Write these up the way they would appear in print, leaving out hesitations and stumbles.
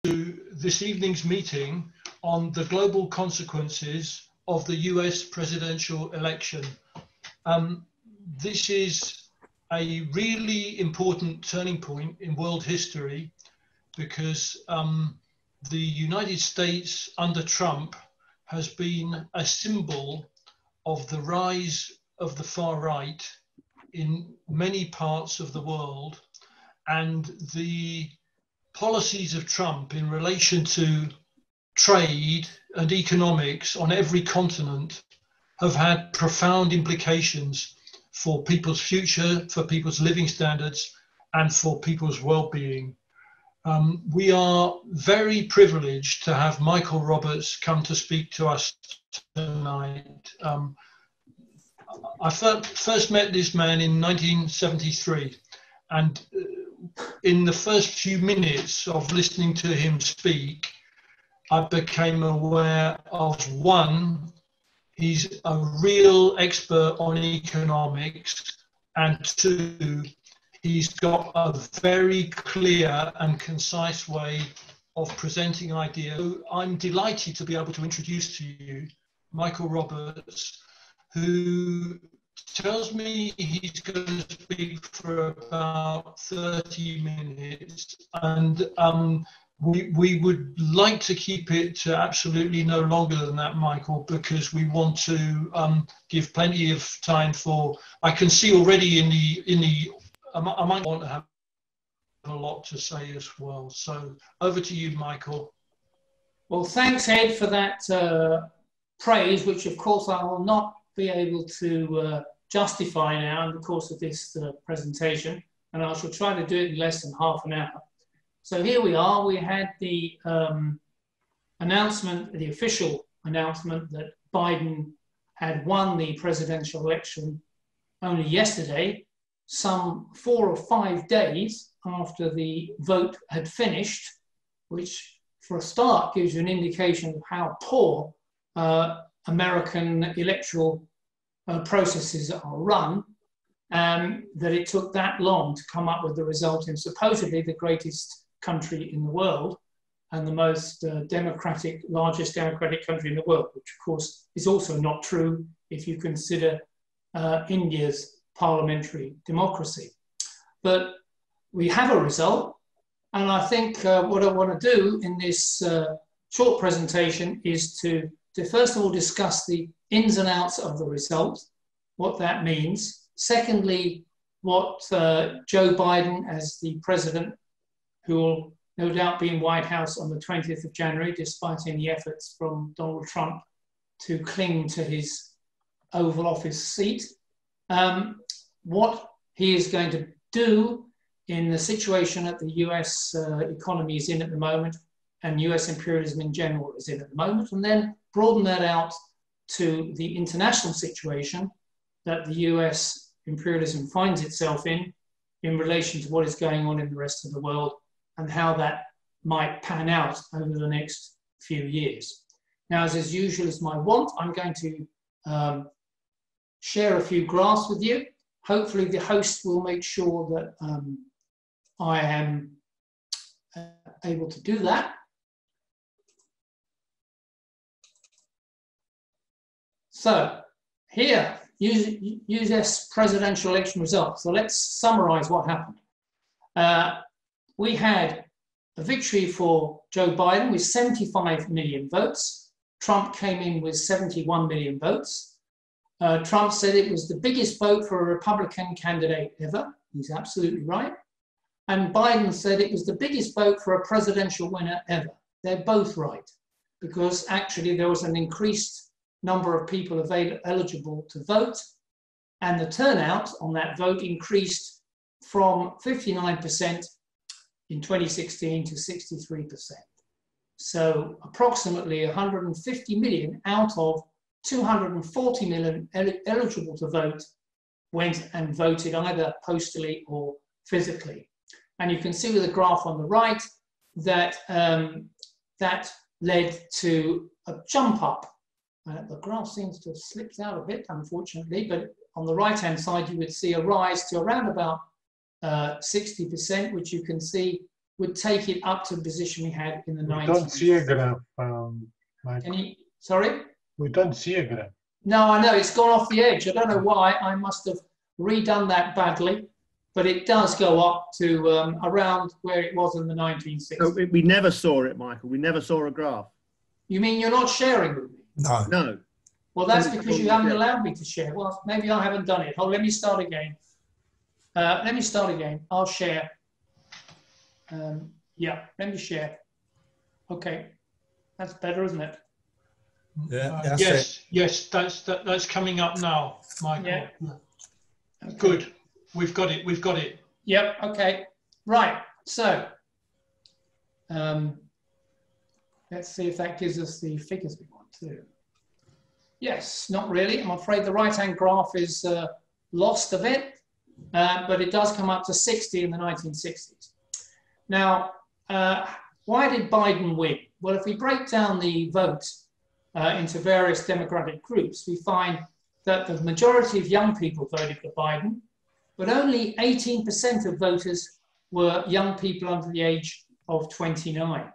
this evening's meeting on the global consequences of the US presidential election. This is a really important turning point in world history because the United States under Trump has been a symbol of the rise of the far right in many parts of the world, and the policies of Trump in relation to trade and economics on every continent have had profound implications for people's future, for people's living standards, and for people's well-being. We are very privileged to have Michael Roberts come to speak to us tonight. I first met this man in 1973, and in the first few minutes of listening to him speak, I became aware of one, he's a real expert on economics, and two, he's got a very clear and concise way of presenting ideas. So I'm delighted to be able to introduce to you Michael Roberts, who tells me he's going to speak for about 30 minutes. And we would like to keep it to absolutely no longer than that, Michael, because we want to give plenty of time for, I can see already I might want to have a lot to say as well. So over to you, Michael. Well, thanks, Ed, for that praise, which of course I will not be able to justify now in the course of this presentation, and I shall try to do it in less than half an hour. So here we are. We had the announcement, the official announcement that Biden had won the presidential election only yesterday, some 4 or 5 days after the vote had finished, which for a start gives you an indication of how poor American electoral processes are run, that it took that long to come up with the result in supposedly the greatest country in the world and the most largest democratic country in the world, which of course is also not true if you consider India's parliamentary democracy. But we have a result, and I think what I want to do in this short presentation is to first of all discuss the ins and outs of the result, what that means. Secondly, what Joe Biden as the president, who will no doubt be in White House on the 20th of January, despite any efforts from Donald Trump to cling to his Oval Office seat, what he is going to do in the situation that the US economy is in at the moment and US imperialism in general is in at the moment, and then broaden that out to the international situation that the US imperialism finds itself in relation to what is going on in the rest of the world and how that might pan out over the next few years. Now, as usual is my wont, I'm going to share a few graphs with you. Hopefully the host will make sure that I am able to do that. So here, US presidential election results. So let's summarize what happened. We had a victory for Joe Biden with 75 million votes. Trump came in with 71 million votes. Trump said it was the biggest vote for a Republican candidate ever. He's absolutely right. And Biden said it was the biggest vote for a presidential winner ever. They're both right, because actually there was an increased number of people eligible to vote, and the turnout on that vote increased from 59% in 2016 to 63%. So approximately 150 million out of 240 million eligible to vote went and voted either postally or physically. And you can see with the graph on the right that that led to a jump up. The graph seems to have slipped out a bit, unfortunately, but on the right-hand side, you would see a rise to around about 60%, which you can see would take it up to the position we had in the 90s. We don't see a graph, Michael. Sorry? We don't see a graph. No, I know, it's gone off the edge. I don't know why. I must have redone that badly, but it does go up to around where it was in the 1960s. So we never saw it, Michael. We never saw a graph. You mean you're not sharing with me? No. No. Well, that's because you haven't allowed me to share. Well, maybe I haven't done it. Hold, let me start again. I'll share. Yeah, let me share. Okay, that's better, isn't it? Yeah, yes, that's coming up now, Michael. Yeah. Okay. Good. We've got it. Yep. Okay. Right. So, let's see if that gives us the figures we want to. Yes, not really. I'm afraid the right-hand graph is lost a bit, but it does come up to 60 in the 1960s. Now, why did Biden win? Well, if we break down the vote into various demographic groups, we find that the majority of young people voted for Biden, but only 18% of voters were young people under the age of 29.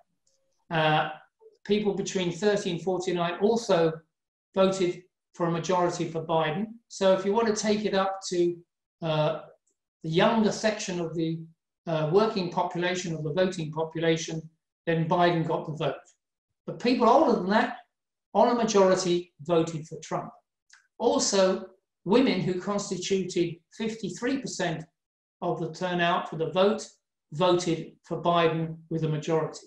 People between 30 and 49 also voted for a majority for Biden. So if you want to take it up to the younger section of the working population or the voting population, then Biden got the vote. But people older than that, on a majority, voted for Trump. Also, women who constituted 53% of the turnout for the vote voted for Biden with a majority.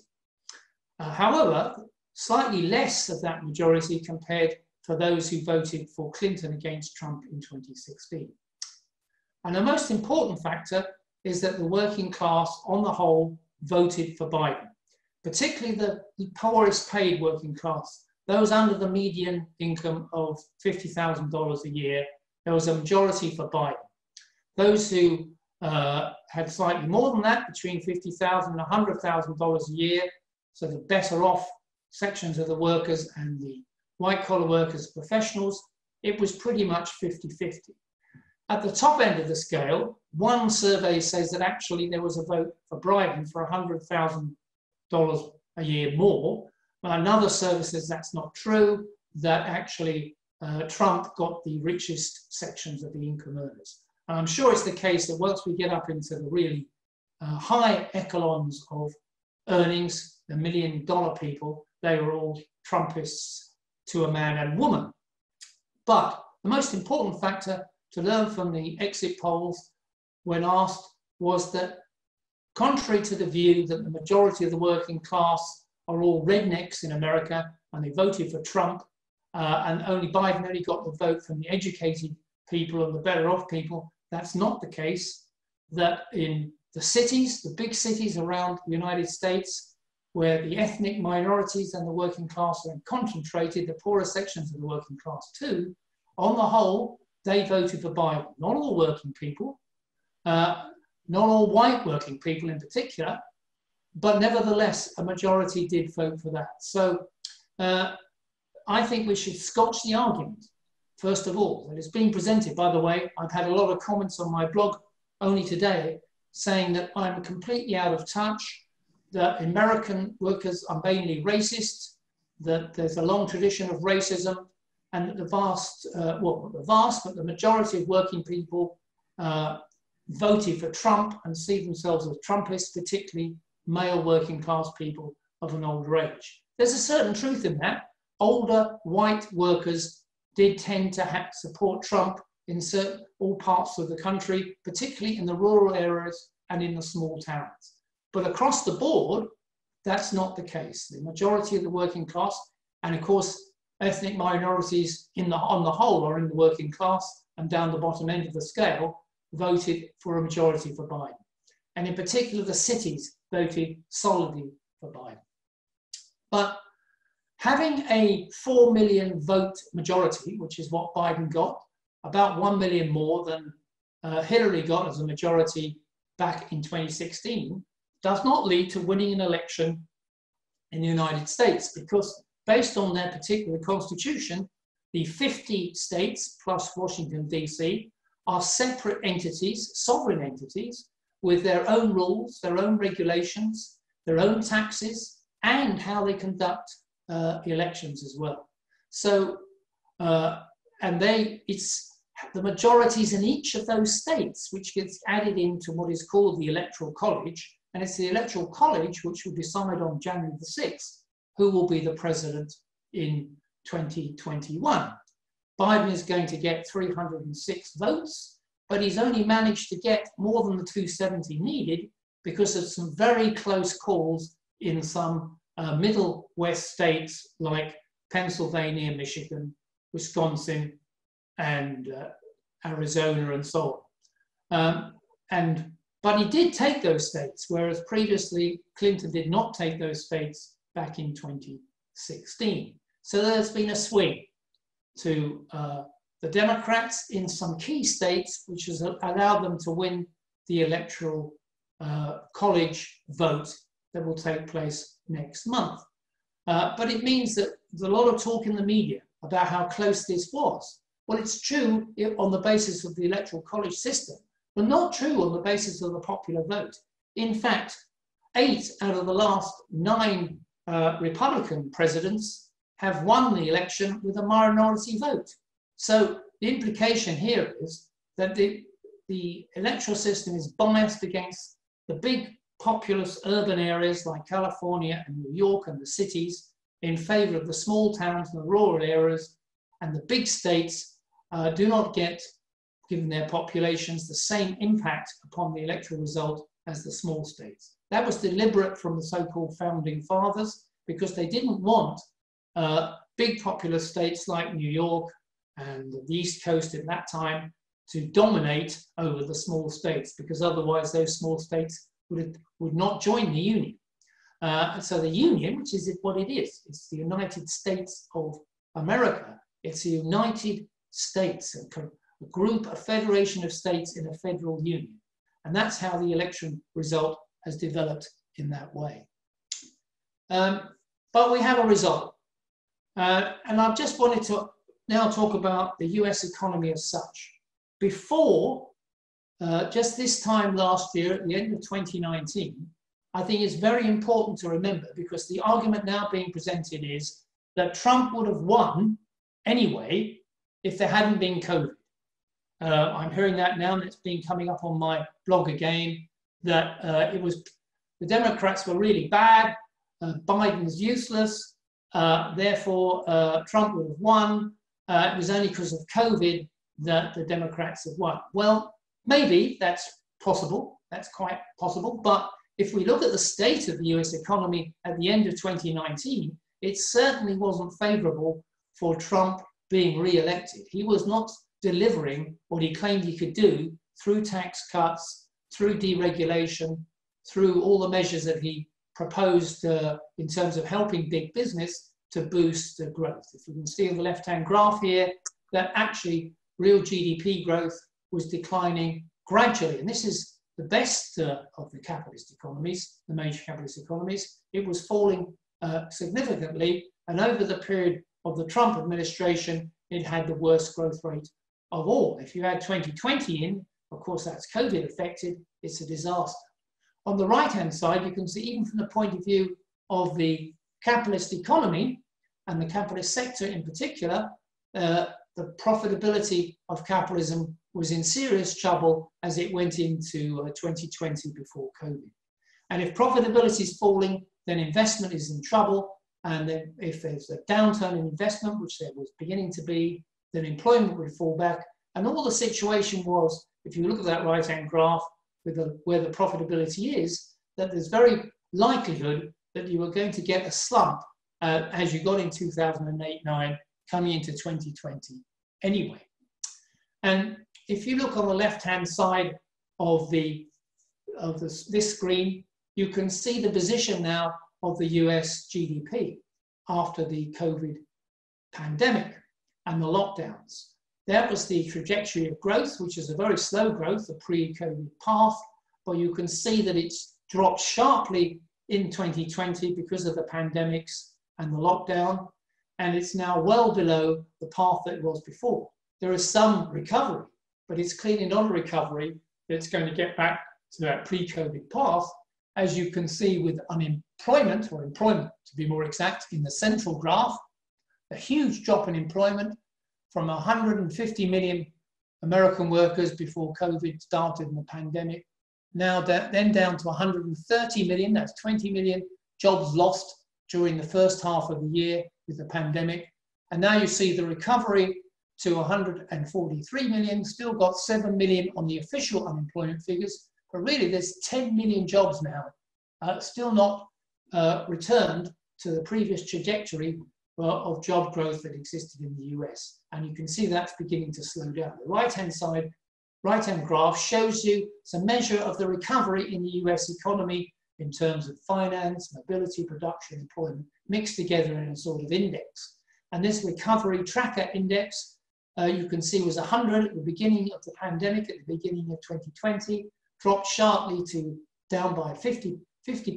However, slightly less of that majority compared for those who voted for Clinton against Trump in 2016. And the most important factor is that the working class on the whole voted for Biden, particularly the poorest paid working class, those under the median income of $50,000 a year. There was a majority for Biden. Those who had slightly more than that, between $50,000 and $100,000 a year, so the better off sections of the workers and the white collar workers, professionals, it was pretty much 50-50. At the top end of the scale, one survey says that actually there was a vote for Biden for $100,000 a year more. But another survey says that's not true, that actually Trump got the richest sections of the income earners. And I'm sure it's the case that once we get up into the really high echelons of earnings, the $1 million people, they were all Trumpists to a man and woman. But the most important factor to learn from the exit polls when asked was that, contrary to the view that the majority of the working class are all rednecks in America and they voted for Trump, and Biden only got the vote from the educated people and the better off people, that's not the case. That in the cities, the big cities around the United States, where the ethnic minorities and the working class are concentrated, the poorer sections of the working class too, on the whole, they voted for Biden. Not all working people, not all white working people in particular, but nevertheless, a majority did vote for that. So I think we should scotch the argument, first of all, that it's being presented. By the way, I've had a lot of comments on my blog only today saying that I'm completely out of touch, that American workers are mainly racist, that there's a long tradition of racism, and that the majority of working people voted for Trump and see themselves as Trumpists, particularly male working class people of an older age. There's a certain truth in that. Older white workers did tend to support Trump in all parts of the country, particularly in the rural areas and in the small towns. But across the board, that's not the case. The majority of the working class, and of course, ethnic minorities on the whole are in the working class and down the bottom end of the scale, voted for a majority for Biden. And in particular, the cities voted solidly for Biden. But having a 4 million vote majority, which is what Biden got, about 1 million more than Hillary got as a majority back in 2016, does not lead to winning an election in the United States, because based on their particular constitution, the 50 states plus Washington, D.C. are separate entities, sovereign entities, with their own rules, their own regulations, their own taxes, and how they conduct elections as well. So, it's the majorities in each of those states which gets added into what is called the Electoral College, and it's the Electoral College which will decide on January the 6th who will be the president in 2021. Biden is going to get 306 votes, but he's only managed to get more than the 270 needed because of some very close calls in some Middle West states like Pennsylvania, Michigan, Wisconsin, and Arizona, and so on. But he did take those states, whereas previously Clinton did not take those states back in 2016. So there's been a swing to the Democrats in some key states, which has allowed them to win the Electoral College vote that will take place next month. But it means that there's a lot of talk in the media about how close this was. Well, it's true on the basis of the Electoral College system, but not true on the basis of the popular vote. In fact, 8 out of the last 9 Republican presidents have won the election with a minority vote. So the implication here is that the electoral system is biased against the big populous urban areas like California and New York and the cities in favor of the small towns and the rural areas, and the big states do not get, given their populations, the same impact upon the electoral result as the small states. That was deliberate from the so-called founding fathers because they didn't want big populous states like New York and the East Coast at that time to dominate over the small states, because otherwise those small states would not join the Union. So the Union, which is what it is, it's the United States of America. It's the United States, a group, a federation of states in a federal union. And that's how the election result has developed in that way. But we have a result. And I just wanted to now talk about the US economy as such. Before, just this time last year, at the end of 2019, I think it's very important to remember, because the argument now being presented is that Trump would have won anyway if there hadn't been COVID. I'm hearing that now, and it's been coming up on my blog again, that the Democrats were really bad, Biden's useless, therefore Trump would have won. It was only because of COVID that the Democrats have won. Well, maybe that's possible, that's quite possible, but if we look at the state of the US economy at the end of 2019, it certainly wasn't favorable for Trump being re-elected. He was not delivering what he claimed he could do through tax cuts, through deregulation, through all the measures that he proposed in terms of helping big business to boost growth. If you can see on the left-hand graph here, that actually real GDP growth was declining gradually. And this is the best of the capitalist economies, the major capitalist economies. It was falling significantly. And over the period of the Trump administration, it had the worst growth rate of all. If you add 2020 in, of course, that's COVID affected, it's a disaster. On the right-hand side, you can see, even from the point of view of the capitalist economy and the capitalist sector in particular, the profitability of capitalism was in serious trouble as it went into 2020 before COVID. And if profitability is falling, then investment is in trouble. And then if there's a downturn in investment, which there was beginning to be, then employment would fall back. And all the situation was, if you look at that right-hand graph with where the profitability is, that there's very likelihood that you were going to get a slump as you got in 2008-9 coming into 2020 anyway. And if you look on the left-hand side of this screen, you can see the position now of the US GDP after the COVID pandemic and the lockdowns. That was the trajectory of growth, which is a very slow growth, the pre-COVID path, but you can see that it's dropped sharply in 2020 because of the pandemics and the lockdown, and it's now well below the path that it was before. There is some recovery, but it's clearly not a recovery that's going to get back to that pre-COVID path, as you can see with unemployment, or employment to be more exact, in the central graph, a huge drop in employment from 150 million American workers before COVID started in the pandemic, now then down to 130 million, that's 20 million jobs lost during the first half of the year with the pandemic. And now you see the recovery to 143 million, still got 7 million on the official unemployment figures, but really there's 10 million jobs now, still not returned to the previous trajectory of job growth that existed in the US. And you can see that's beginning to slow down. The right-hand side, right-hand graph shows you it's a measure of the recovery in the US economy in terms of finance, mobility, production, employment, mixed together in a sort of index. And this recovery tracker index, you can see was 100 at the beginning of the pandemic, at the beginning of 2020, dropped sharply to down by 50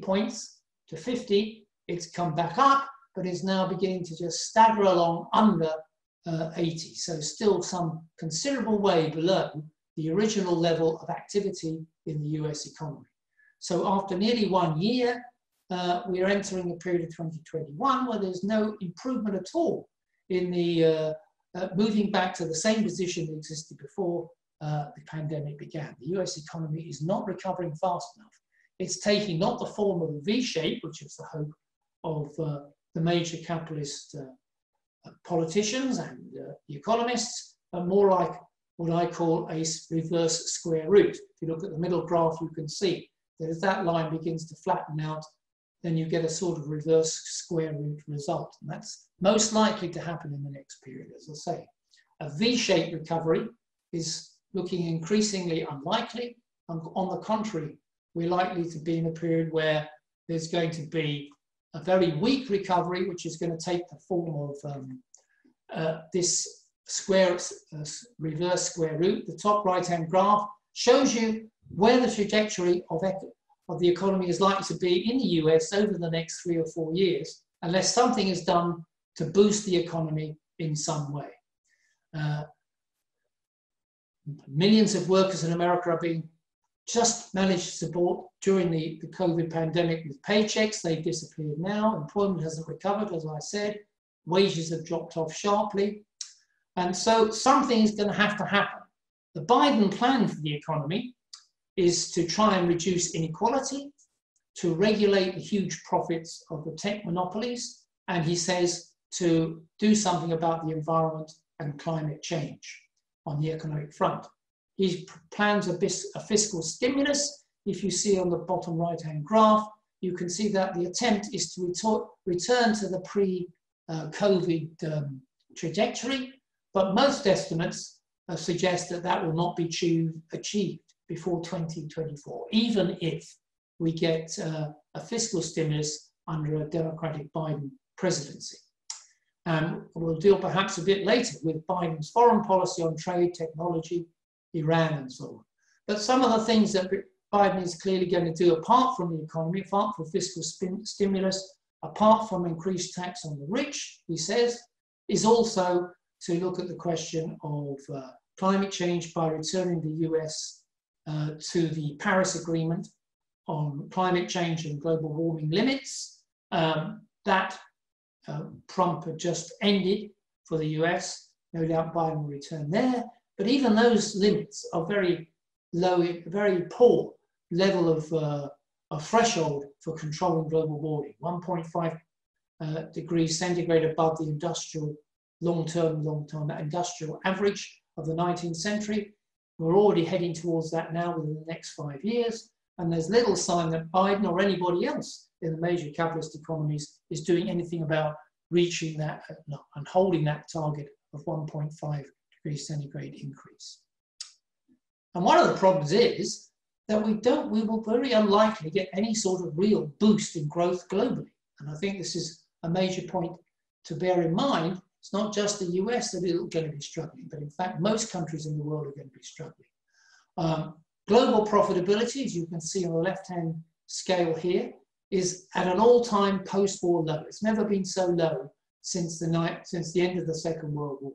points to 50. It's come back up, but is now beginning to just stagger along under 80. So still some considerable way below the original level of activity in the US economy. So after nearly 1 year, we are entering a period of 2021 where there's no improvement at all in the moving back to the same position that existed before the pandemic began. The US economy is not recovering fast enough. It's taking not the form of a V shape, which is the hope of the major capitalist politicians and the economists, but more like what I call a reverse square root. If you look at the middle graph, you can see that as that line begins to flatten out, then you get a sort of reverse square root result. And that's most likely to happen in the next period, as I say. A V-shaped recovery is looking increasingly unlikely. On the contrary, we're likely to be in a period where there's going to be a very weak recovery, which is going to take the form of this reverse square root. The top right-hand graph shows you where the trajectory of the economy is likely to be in the US over the next 3 or 4 years, unless something is done to boost the economy in some way. Millions of workers in America are being just managed to support during the COVID pandemic with paychecks. They've disappeared now. Employment hasn't recovered, as I said. Wages have dropped off sharply. And so something is going to happen. The Biden plan for the economy is to try and reduce inequality, to regulate the huge profits of the tech monopolies, and he says to do something about the environment and climate change on the economic front. He plans a fiscal stimulus. If you see on the bottom right-hand graph, you can see that the attempt is to return to the pre-COVID trajectory, but most estimates suggest that that will not be achieved before 2024, even if we get a fiscal stimulus under a Democratic Biden presidency. We'll deal perhaps a bit later with Biden's foreign policy on trade, technology, Iran and so on. But some of the things that Biden is clearly going to do apart from the economy, apart from fiscal stimulus, apart from increased tax on the rich, he says, is also to look at the question of climate change by returning the US to the Paris Agreement on climate change and global warming limits. That Trump had just ended for the US. No doubt Biden will return there. But even those limits are very low, very poor level of threshold for controlling global warming. 1.5 degrees centigrade above the industrial long-term industrial average of the 19th century. We're already heading towards that now within the next 5 years. And there's little sign that Biden or anybody else in the major capitalist economies is doing anything about reaching that and holding that target of 1.5 degrees centigrade increase. And one of the problems is that we will very unlikely get any sort of real boost in growth globally. And I think this is a major point to bear in mind. It's not just the US that is going to be struggling, but in fact, most countries in the world are going to be struggling. Global profitability, as you can see on the left-hand scale here, is at an all-time post-war low. It's never been so low since the end of the Second World War.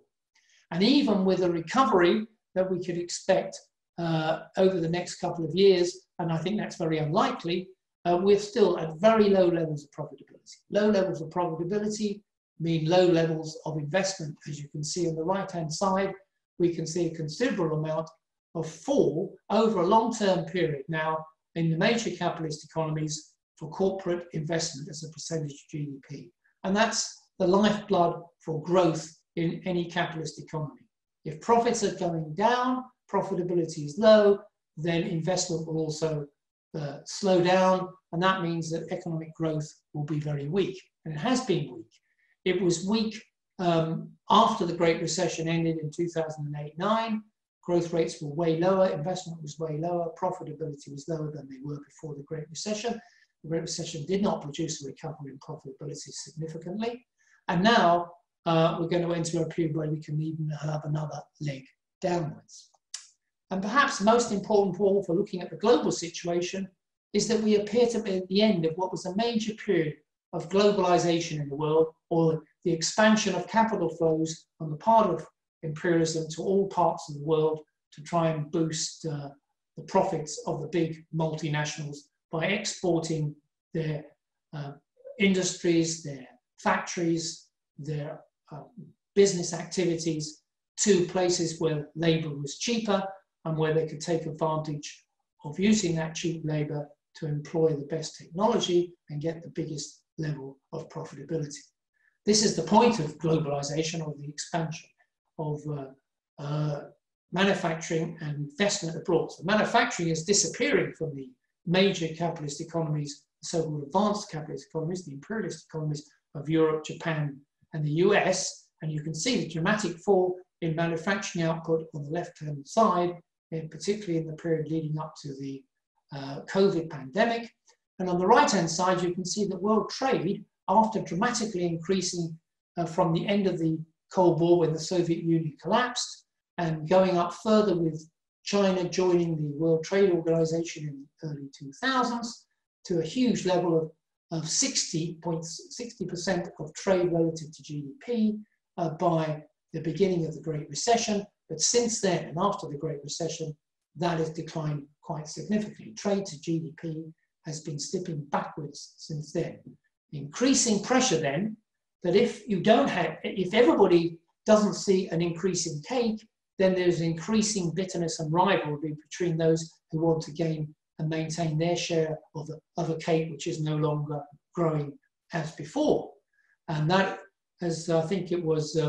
And even with a recovery that we could expect over the next couple of years, and I think that's very unlikely, we're still at very low levels of profitability. Low levels of profitability mean low levels of investment. As you can see on the right-hand side, we can see a considerable amount of fall over a long-term period now in the major capitalist economies for corporate investment as a percentage of GDP. And that's the lifeblood for growth in any capitalist economy. If profits are going down, profitability is low, then investment will also slow down, and that means that economic growth will be very weak. And it has been weak. It was weak after the Great Recession ended in 2008-9. Growth rates were way lower, investment was way lower, profitability was lower than they were before the Great Recession. The Great Recession did not produce a recovery in profitability significantly. And now we're going to enter a period where we can even have another leg downwards. And perhaps most important for looking at the global situation is that we appear to be at the end of what was a major period of globalization in the world, or the expansion of capital flows on the part of imperialism to all parts of the world to try and boost the profits of the big multinationals by exporting their industries, their factories, their business activities to places where labor was cheaper and where they could take advantage of using that cheap labor to employ the best technology and get the biggest level of profitability. This is the point of globalization, or the expansion of manufacturing and investment abroad. So manufacturing is disappearing from the major capitalist economies, the so-called advanced capitalist economies, the imperialist economies of Europe, Japan, and the US. And you can see the dramatic fall in manufacturing output on the left-hand side, particularly in the period leading up to the COVID pandemic. And on the right-hand side, you can see that world trade, after dramatically increasing from the end of the Cold War when the Soviet Union collapsed, and going up further with China joining the World Trade Organization in the early 2000s, to a huge level of 60% of trade relative to GDP by the beginning of the Great Recession. But since then, and after the Great Recession, that has declined quite significantly. Trade to GDP has been slipping backwards since then. Increasing pressure then, that if everybody doesn't see an increase in cake, then there's increasing bitterness and rivalry between those who want to gain and maintain their share of a cake which is no longer growing as before. And that, as I think it was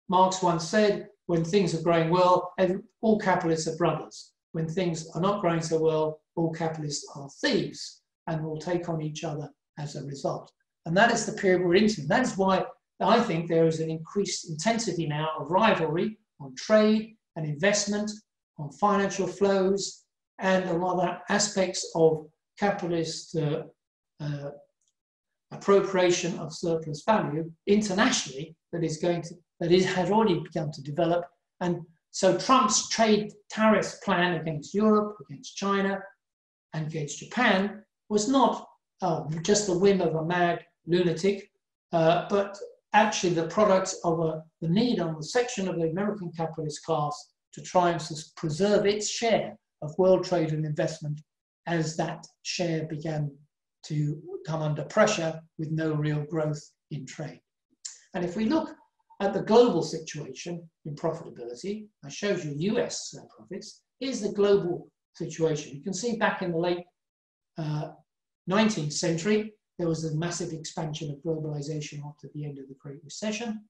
Marx once said, when things are growing well, all capitalists are brothers. When things are not growing so well, all capitalists are thieves and will take on each other as a result. And that is the period we're into. That is why I think there is an increased intensity now of rivalry on trade and investment, on financial flows, and on other aspects of capitalist appropriation of surplus value internationally has already begun to develop. And so Trump's trade tariffs plan against Europe, against China, and against Japan was not just the whim of a mad lunatic, but actually the product of the need on the section of the American capitalist class to try and preserve its share of world trade and investment as that share began to come under pressure with no real growth in trade. And if we look at the global situation in profitability, I showed you US profits, here's the global situation. You can see back in the late 19th century, there was a massive expansion of globalization after the end of the Great Recession.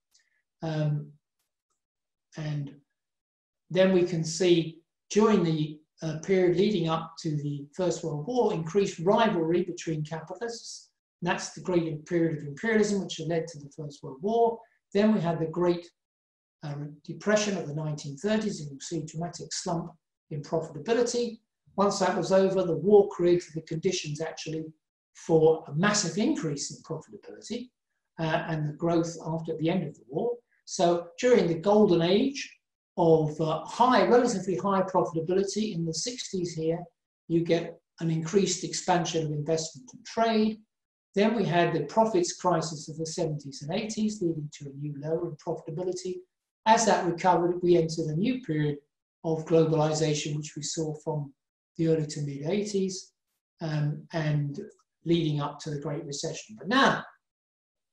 And then we can see during the period leading up to the First World War, increased rivalry between capitalists. And that's the great period of imperialism, which led to the First World War. Then we had the Great Depression of the 1930s, and you'll see a dramatic slump in profitability. Once that was over, the war created the conditions actually for a massive increase in profitability and the growth after the end of the war. So during the golden age of relatively high profitability in the 60s here, you get an increased expansion of investment and trade. Then we had the profits crisis of the 70s and 80s, leading to a new low in profitability. As that recovered, we entered a new period of globalization, which we saw from the early to mid 80s and leading up to the Great Recession. But now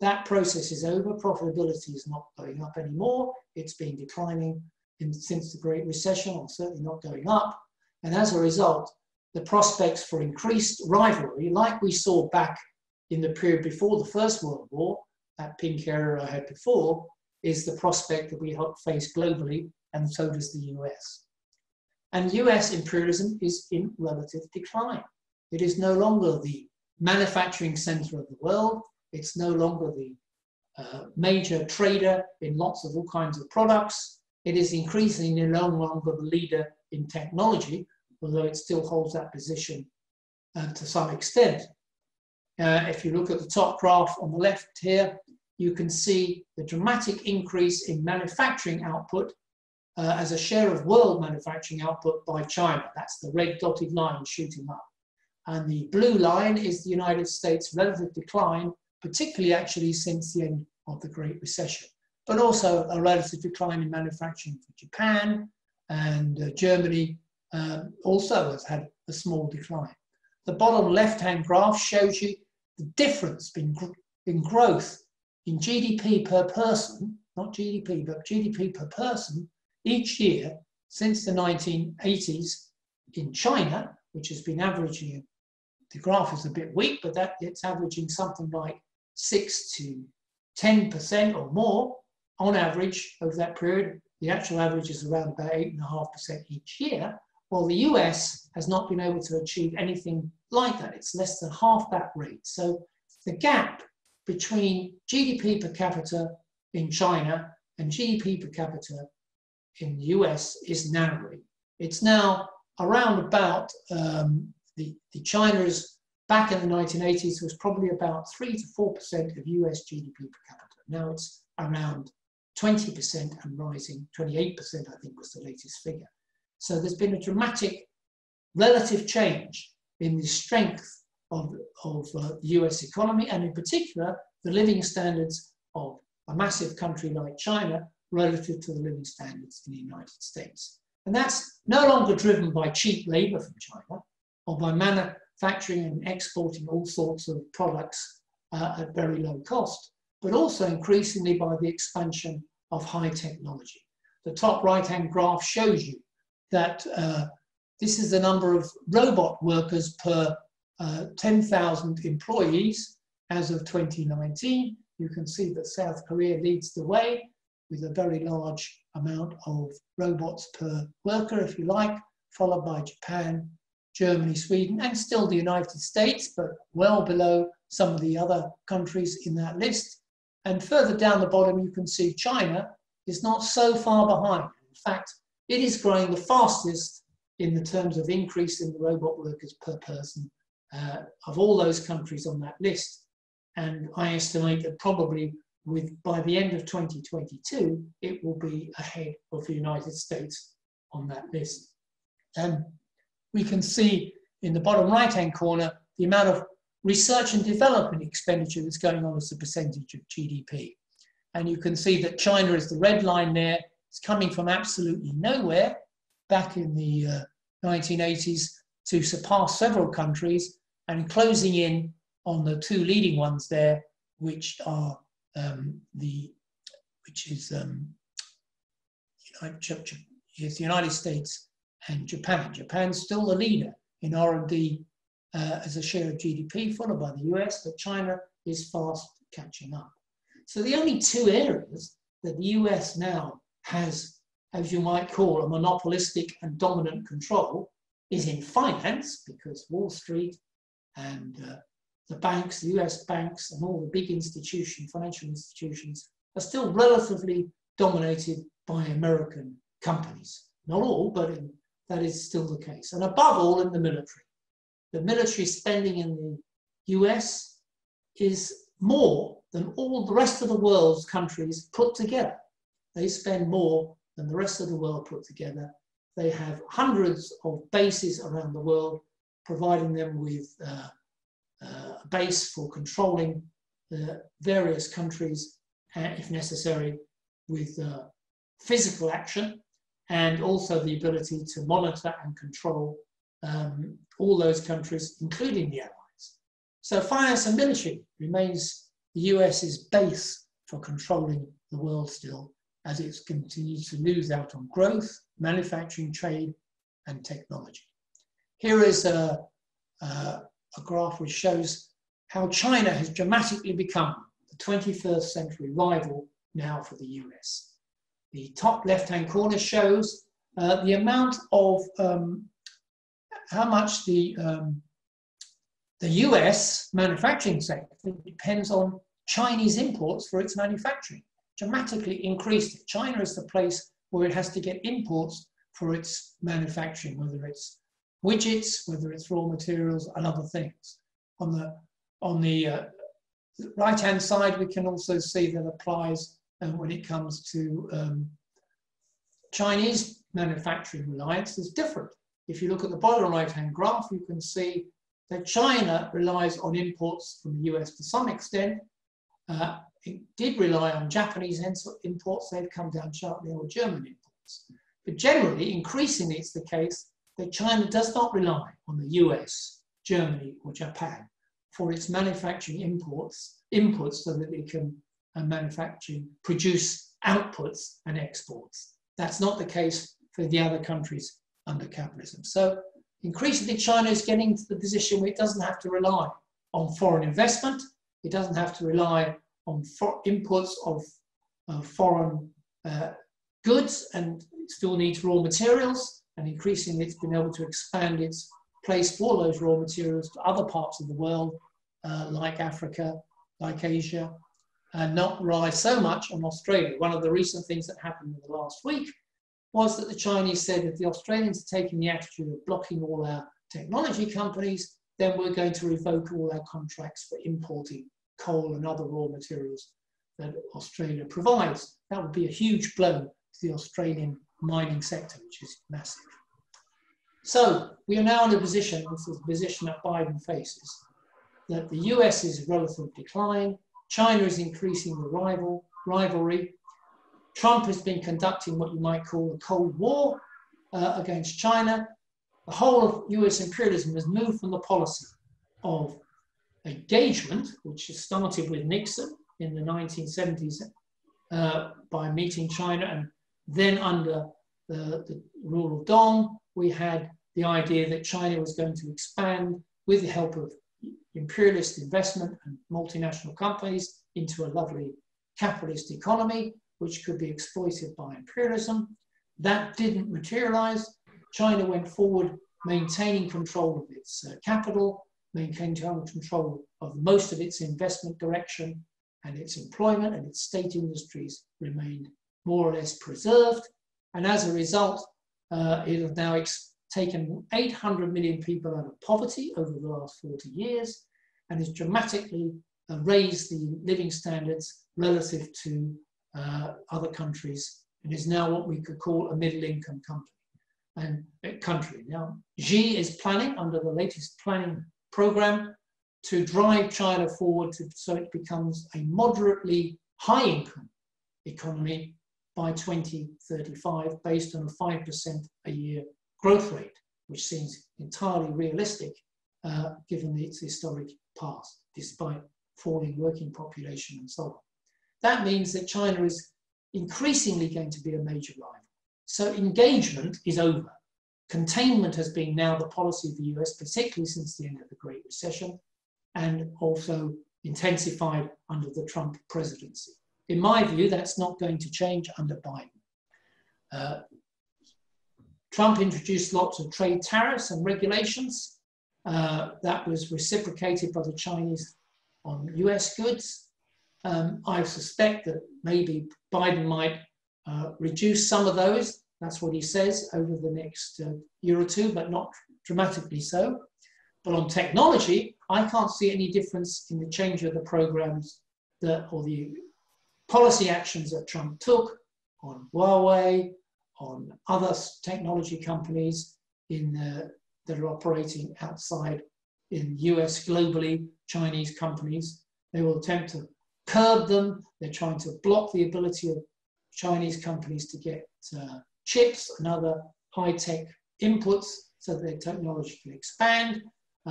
that process is over. Profitability is not going up anymore. It's been declining since the Great Recession, or certainly not going up. And as a result, the prospects for increased rivalry, like we saw back in the period before the First World War, that pink area I had before, is the prospect that we face globally, and so does the US. And US imperialism is in relative decline. It is no longer the manufacturing center of the world. It's no longer the major trader in lots of all kinds of products. It is increasingly no longer the leader in technology, although it still holds that position to some extent. If you look at the top graph on the left here, you can see the dramatic increase in manufacturing output as a share of world manufacturing output by China. That's the red dotted line shooting up. And the blue line is the United States' relative decline, particularly actually since the end of the Great Recession, but also a relative decline in manufacturing for Japan, and Germany also has had a small decline. The bottom left-hand graph shows you the difference in growth in GDP per person, not GDP, but GDP per person each year since the 1980s in China, which has been averaging, the graph is a bit weak, but it's averaging something like 6 to 10% or more on average over that period. The actual average is around about 8.5% each year, while the US has not been able to achieve anything like that. It's less than half that rate. So the gap between GDP per capita in China and GDP per capita in the US is narrowing. It's now around about, the China's back in the 1980s was probably about 3 to 4% of US GDP per capita. Now it's around 20% and rising, 28% I think was the latest figure. So there's been a dramatic relative change in the strength of the US economy, and in particular, the living standards of a massive country like China relative to the living standards in the United States. And that's no longer driven by cheap labor from China or by manufacturing and exporting all sorts of products at very low cost, but also increasingly by the expansion of high technology. The top right-hand graph shows you that this is the number of robot workers per 10,000 employees as of 2019. You can see that South Korea leads the way with a very large amount of robots per worker, if you like, followed by Japan, Germany, Sweden, and still the United States, but well below some of the other countries in that list. And further down the bottom, you can see China is not so far behind. In fact, it is growing the fastest in the terms of increase in the robot workers per person of all those countries on that list. And I estimate that probably by the end of 2022, it will be ahead of the United States on that list. And we can see in the bottom right-hand corner the amount of research and development expenditure that's going on as a percentage of GDP. And you can see that China is the red line there. It's coming from absolutely nowhere back in the 1980s to surpass several countries and closing in on the two leading ones there, which are the United States and Japan. Japan's still the leader in R&D as a share of GDP, followed by the US, but China is fast catching up. So the only two areas that the US now has, as you might call, a monopolistic and dominant control is in finance, because Wall Street and the banks, the US banks, and all the big institutions, financial institutions, are still relatively dominated by American companies. Not all, but that is still the case. And above all, in the military. The military spending in the US is more than all the rest of the world's countries put together. They spend more than the rest of the world put together. They have hundreds of bases around the world, providing them with a base for controlling various countries, if necessary, with physical action. and also the ability to monitor and control all those countries, including the allies. So finance and military remains the US's base for controlling the world still, as it continues to lose out on growth, manufacturing, trade, and technology. Here is a graph which shows how China has dramatically become the 21st century rival now for the US. The top left-hand corner shows the amount of how much the US manufacturing sector depends on Chinese imports for its manufacturing. Dramatically increased. China is the place where it has to get imports for its manufacturing, whether it's widgets, whether it's raw materials and other things. On the right-hand side, we can also see that applies when it comes to Chinese manufacturing reliance is different. If you look at the bottom right-hand graph, you can see that China relies on imports from the US to some extent. It did rely on Japanese imports, they've come down sharply, or German imports. But generally, increasingly, it's the case that China does not rely on the US, Germany, or Japan for its manufacturing inputs so that it can produce outputs and exports. That's not the case for the other countries under capitalism. So increasingly, China is getting to the position where it doesn't have to rely on foreign investment. It doesn't have to rely on inputs of foreign goods, and it still needs raw materials. And increasingly, it's been able to expand its place for those raw materials to other parts of the world, like Africa, like Asia, and not rely so much on Australia. One of the recent things that happened in the last week was that the Chinese said if the Australians are taking the attitude of blocking all our technology companies, then we're going to revoke all our contracts for importing coal and other raw materials that Australia provides. That would be a huge blow to the Australian mining sector, which is massive. So we are now in a position, this is the position that Biden faces, that the US is in relative decline, China is increasing the rivalry, Trump has been conducting what you might call a Cold War against China. The whole of US imperialism has moved from the policy of engagement, which has started with Nixon in the 1970s by meeting China, and then under the rule of Dong, we had the idea that China was going to expand with the help of imperialist investment and multinational companies into a lovely capitalist economy, which could be exploited by imperialism. That didn't materialize. China went forward maintaining control of its capital, maintaining control of most of its investment direction, and its employment and its state industries remained more or less preserved. And as a result, it has now taken 800 million people out of poverty over the last 40 years and has dramatically raised the living standards relative to other countries, and is now what we could call a middle-income country. Now, Xi is planning, under the latest planning program, to drive China forward so it becomes a moderately high-income economy by 2035, based on a 5% a year growth rate, which seems entirely realistic given its historic past, despite falling working population and so on. That means that China is increasingly going to be a major rival. So engagement is over. Containment has been now the policy of the US, particularly since the end of the Great Recession, and also intensified under the Trump presidency. In my view, that's not going to change under Biden. Trump introduced lots of trade tariffs and regulations. That was reciprocated by the Chinese on US goods. I suspect that maybe Biden might reduce some of those. That's what he says over the next year or two, but not dramatically so. But on technology, I can't see any difference in the change of the programs or the policy actions that Trump took on Huawei, on other technology companies that are operating outside in the US globally, Chinese companies. They will attempt to curb them. They're trying to block the ability of Chinese companies to get chips and other high-tech inputs so that their technology can expand.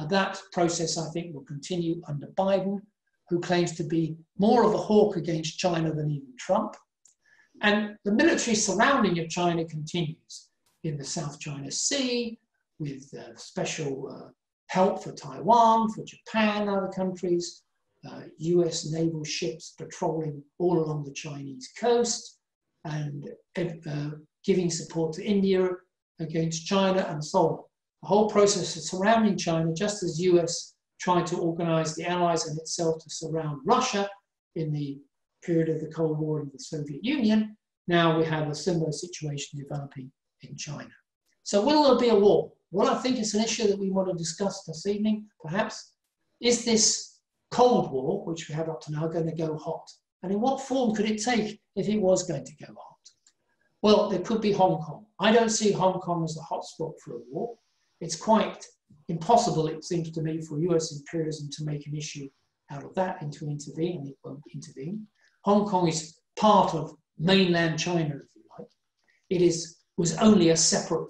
That process, I think, will continue under Biden, who claims to be more of a hawk against China than even Trump. And the military surrounding of China continues in the South China Sea, with special help for Taiwan, for Japan, other countries, US naval ships patrolling all along the Chinese coast, and giving support to India against China, and so on. The whole process of surrounding China, just as US tried to organize the Allies and itself to surround Russia in the period of the Cold War in the Soviet Union, now we have a similar situation developing in China. So will there be a war? Well, I think it's an issue that we want to discuss this evening, perhaps. Is this Cold War, which we have up to now, going to go hot? And in what form could it take if it was going to go hot? Well, there could be Hong Kong. I don't see Hong Kong as a hotspot for a war. It's quite impossible, it seems to me, for US imperialism to make an issue out of that and to intervene, and it won't intervene. Hong Kong is part of mainland China, if you like. It was only a separate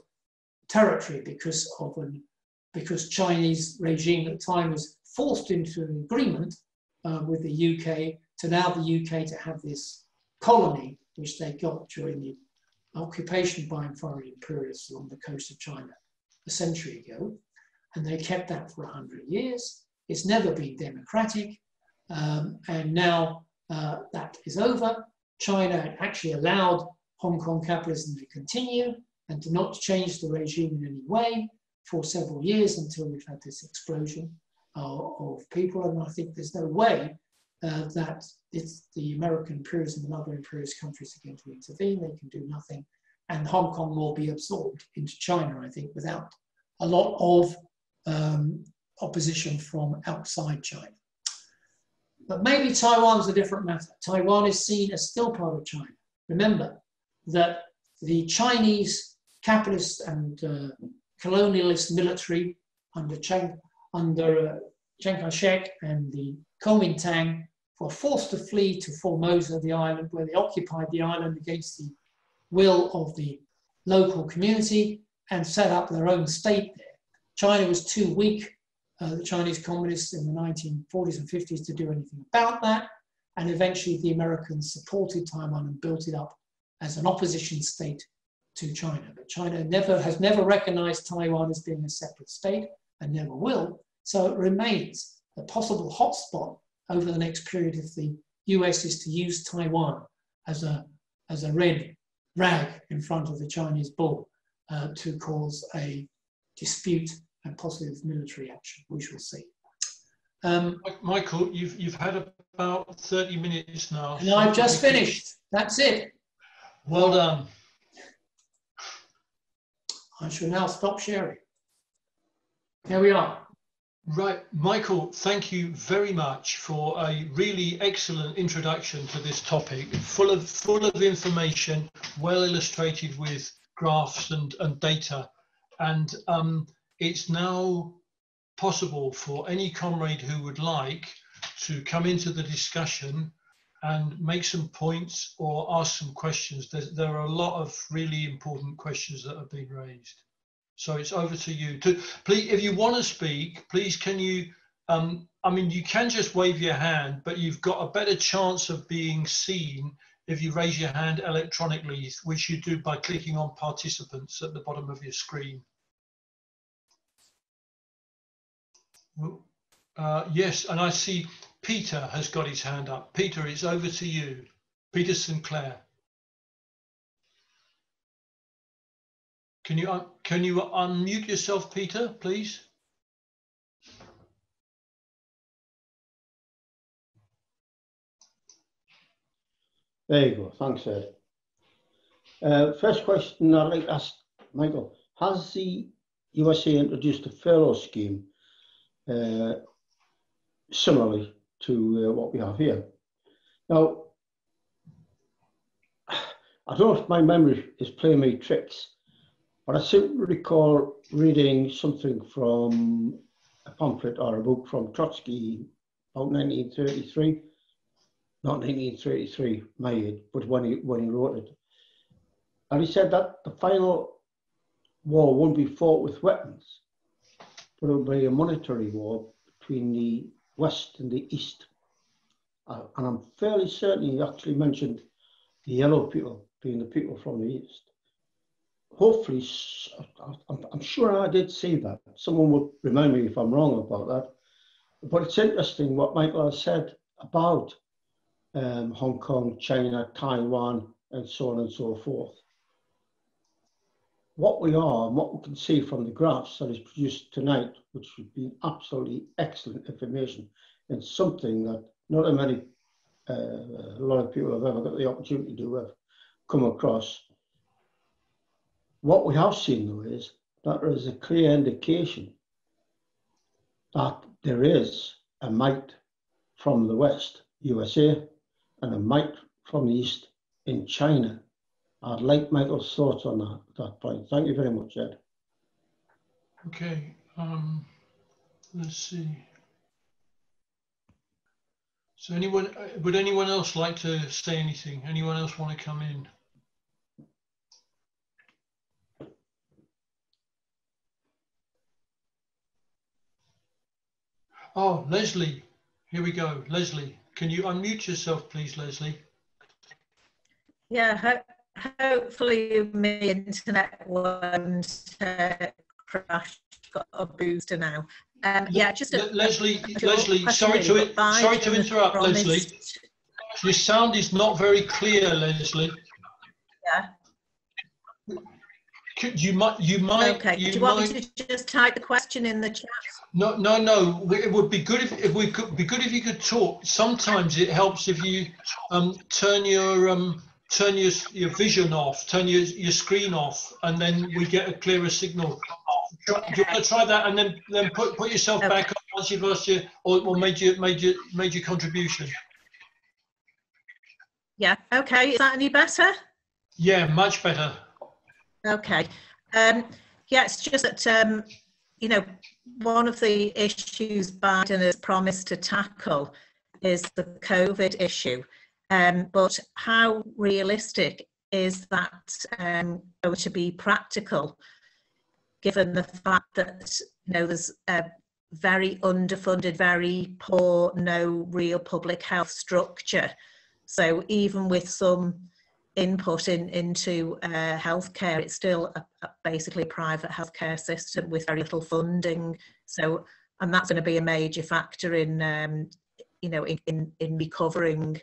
territory because Chinese regime at the time was forced into an agreement with the UK to allow the UK to have this colony, which they got during the occupation by foreign imperialists along the coast of China a century ago. And they kept that for 100 years. It's never been democratic. And now that is over. China actually allowed Hong Kong capitalism to continue and to not change the regime in any way for several years until we've had this explosion of people. And I think there's no way that it's the American imperialism and other imperialist countries are going to intervene. They can do nothing. And Hong Kong will be absorbed into China, I think, without a lot of opposition from outside China. But maybe Taiwan's a different matter. Taiwan is seen as still part of China. Remember that the Chinese capitalist and colonialist military under Chiang Kai-shek and the Kuomintang were forced to flee to Formosa, the island, where they occupied the island against the will of the local community and set up their own state there. China was too weak, the Chinese communists in the 1940s and 50s, to do anything about that. And eventually the Americans supported Taiwan and built it up as an opposition state to China. But China has never recognized Taiwan as being a separate state and never will. So it remains a possible hotspot over the next period if the US is to use Taiwan as a red rag in front of the Chinese bull to cause a dispute and possibly military action. We shall see. Michael, you've had about 30 minutes now. And I've just finished. That's it. Well done. I shall now stop sharing. Here we are. Right, Michael, thank you very much for a really excellent introduction to this topic, full of information, well illustrated with graphs and data. And it's now possible for any comrade who would like to come into the discussion and make some points or ask some questions. There are a lot of really important questions that have been raised. So it's over to you. Please, if you want to speak, please can you, I mean, you can just wave your hand, but you've got a better chance of being seen if you raise your hand electronically, which you do by clicking on participants at the bottom of your screen. Yes, and I see Peter has got his hand up. Peter, it's over to you. Peter Sinclair. Can you unmute yourself, Peter, please? There you go. Thanks, Ed. First question I'd like to ask Michael: has the USA introduced a furlough scheme similarly to what we have here? Now, I don't know if my memory is playing me tricks, but I seem to recall reading something from a pamphlet or a book from Trotsky about 1933, not 1933, my age, but when he wrote it. And he said that the final war won't be fought with weapons, but it will be a monetary war between the West and the East. And I'm fairly certain he actually mentioned the yellow people being the people from the East. Hopefully, I'm sure I did see that. Someone would remind me if I'm wrong about that. But it's interesting what Michael has said about Hong Kong, China, Taiwan, and so on and so forth. What we are and what we can see from the graphs that is produced tonight, which would be absolutely excellent information and something that not a lot of people have ever got the opportunity to have come across. What we have seen though is that there is a clear indication that there is a might from the West, USA, and a might from the East in China. I'd like Michael's thoughts on that point. Thank you very much, Ed. Okay, let's see. So would anyone else like to say anything? Anyone else want to come in? Oh, Leslie, here we go. Leslie, can you unmute yourself, please, Leslie? Yeah, hopefully my internet won't crash. Got a booster now. Yeah, just Leslie, sorry to interrupt, Leslie. Your sound is not very clear, Leslie. Yeah. You might. Okay. Do you want me to just type the question in the chat? No. It would be good if you could talk. Sometimes it helps if you turn your vision off, turn your screen off, and then we get a clearer signal. Do you want to try that, and then put yourself back on once you've lost your or made your contribution? Yeah. Okay. Is that any better? Yeah, much better. Okay. Yeah, it's just that you know, one of the issues Biden has promised to tackle is the COVID issue. But how realistic is that going to be practical, given the fact that, you know, there's a very underfunded, very poor, no real public health structure. So even with some input into healthcare, it's still basically a private healthcare system with very little funding. So, and that's going to be a major factor in, you know, in recovering,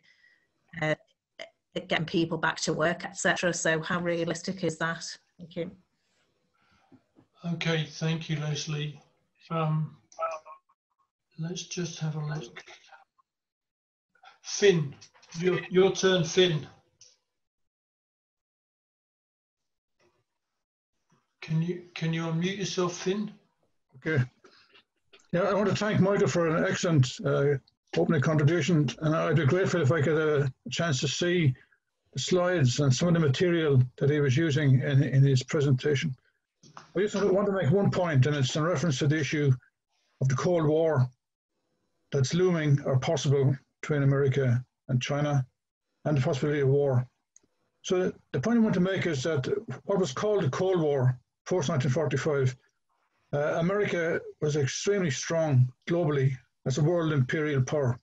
getting people back to work, etc. So how realistic is that? Thank you. Okay, thank you, Leslie. Let's just have a look. Finn, your turn, Finn. Can you unmute yourself, Finn? Okay. Yeah, I want to thank Michael for an excellent opening contribution, and I'd be grateful if I get a chance to see the slides and some of the material that he was using in his presentation. I just want to make one point, and it's in reference to the issue of the Cold War that's looming or possible between America and China, and the possibility of war. So the point I want to make is that what was called the Cold War post-1945, America was extremely strong globally as a world imperial power,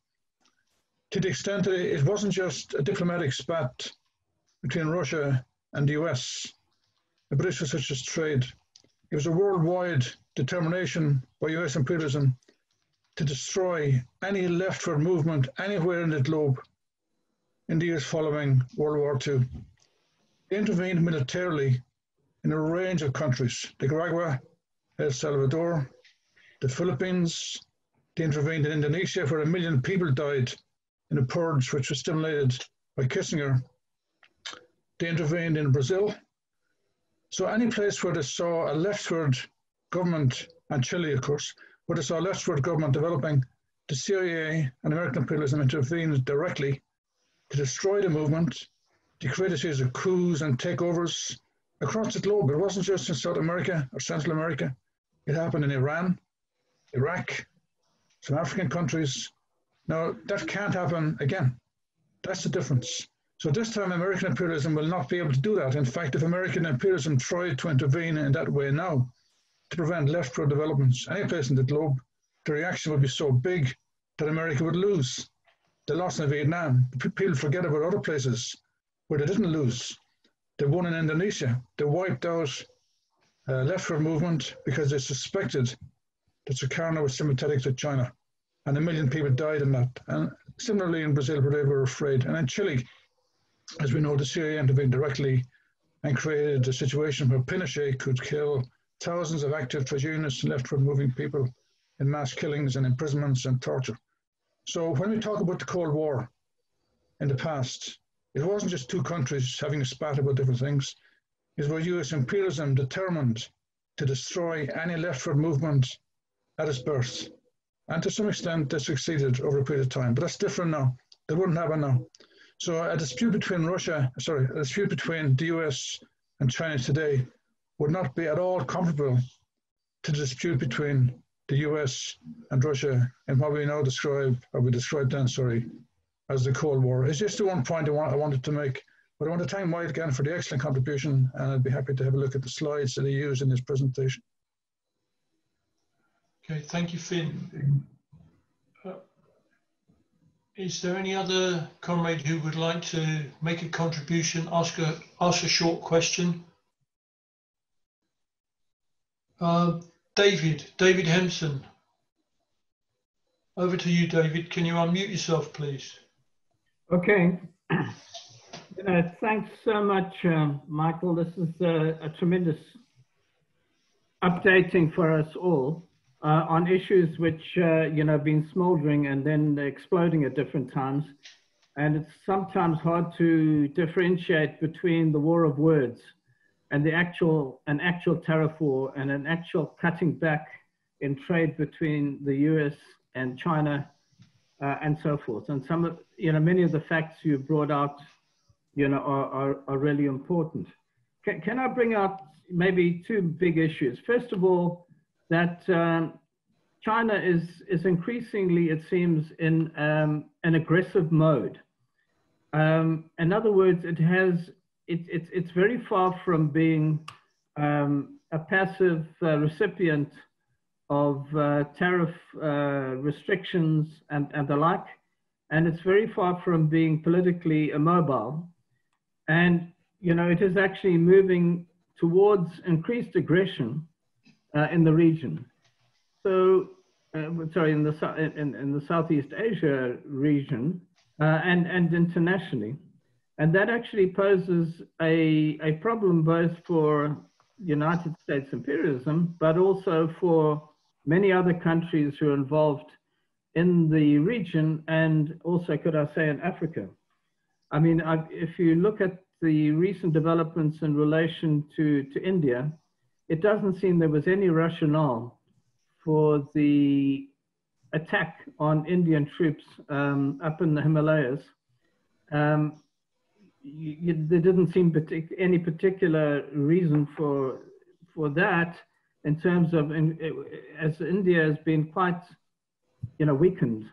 to the extent that it wasn't just a diplomatic spat between Russia and the US, but issues such as trade. It was a worldwide determination by US imperialism to destroy any leftward movement anywhere in the globe in the years following World War II. They intervened militarily in a range of countries: Nicaragua, El Salvador, the Philippines. They intervened in Indonesia, where 1 million people died in a purge which was stimulated by Kissinger. They intervened in Brazil. So any place where they saw a leftward government, and Chile, of course, where they saw a leftward government developing, the CIA and American imperialism intervened directly to destroy the movement, to create a series of coups and takeovers across the globe. It wasn't just in South America or Central America. It happened in Iran, Iraq, some African countries. Now, that can't happen again. That's the difference. So this time American imperialism will not be able to do that. In fact, if American imperialism tried to intervene in that way now to prevent leftward developments any place in the globe, the reaction would be so big that America would lose. They lost in Vietnam. People forget about other places where they didn't lose. They won in Indonesia. They wiped out leftward movement because they suspected that Sukarno was sympathetic to China. And 1 million people died in that. And similarly in Brazil, where they were afraid. And in Chile, as we know, the CIA intervened directly and created a situation where Pinochet could kill thousands of active trajunists and leftward moving people in mass killings and imprisonments and torture. So when we talk about the Cold War in the past, it wasn't just two countries having a spat about different things. It was US imperialism determined to destroy any leftward movement at its birth. And to some extent, they succeeded over a period of time. But that's different now. They wouldn't happen now. So a dispute between a dispute between the US and China today would not be at all comparable to the dispute between the US and Russia and what we now describe, or we described then, as the Cold War. It's just the one point I wanted to make. But I want to thank Mike again for the excellent contribution, and I'd be happy to have a look at the slides that he used in his presentation. Okay, thank you, Finn. Is there any other comrade who would like to make a contribution, ask a short question? David Hempson. Over to you, David. Can you unmute yourself, please? Okay. Thanks so much, Michael. This is a tremendous updating for us all on issues which, have been smoldering and then exploding at different times. And it's sometimes hard to differentiate between the war of words and an actual tariff war and an actual cutting back in trade between the US and China and so forth. And some of, many of the facts you brought out, are really important. Can I bring out maybe two big issues? First of all, that China is increasingly, it seems, in an aggressive mode. In other words, it's very far from being a passive recipient of tariff restrictions and the like, and it's very far from being politically immobile. And it is actually moving towards increased aggression in the region. So, in the Southeast Asia region and internationally. And that actually poses a problem both for United States imperialism, but also for many other countries who are involved in the region and also, could I say, in Africa. I mean, if you look at the recent developments in relation to India, it doesn't seem there was any rationale for the attack on Indian troops up in the Himalayas. There didn't seem any particular reason for that in terms of, as India has been quite, weakened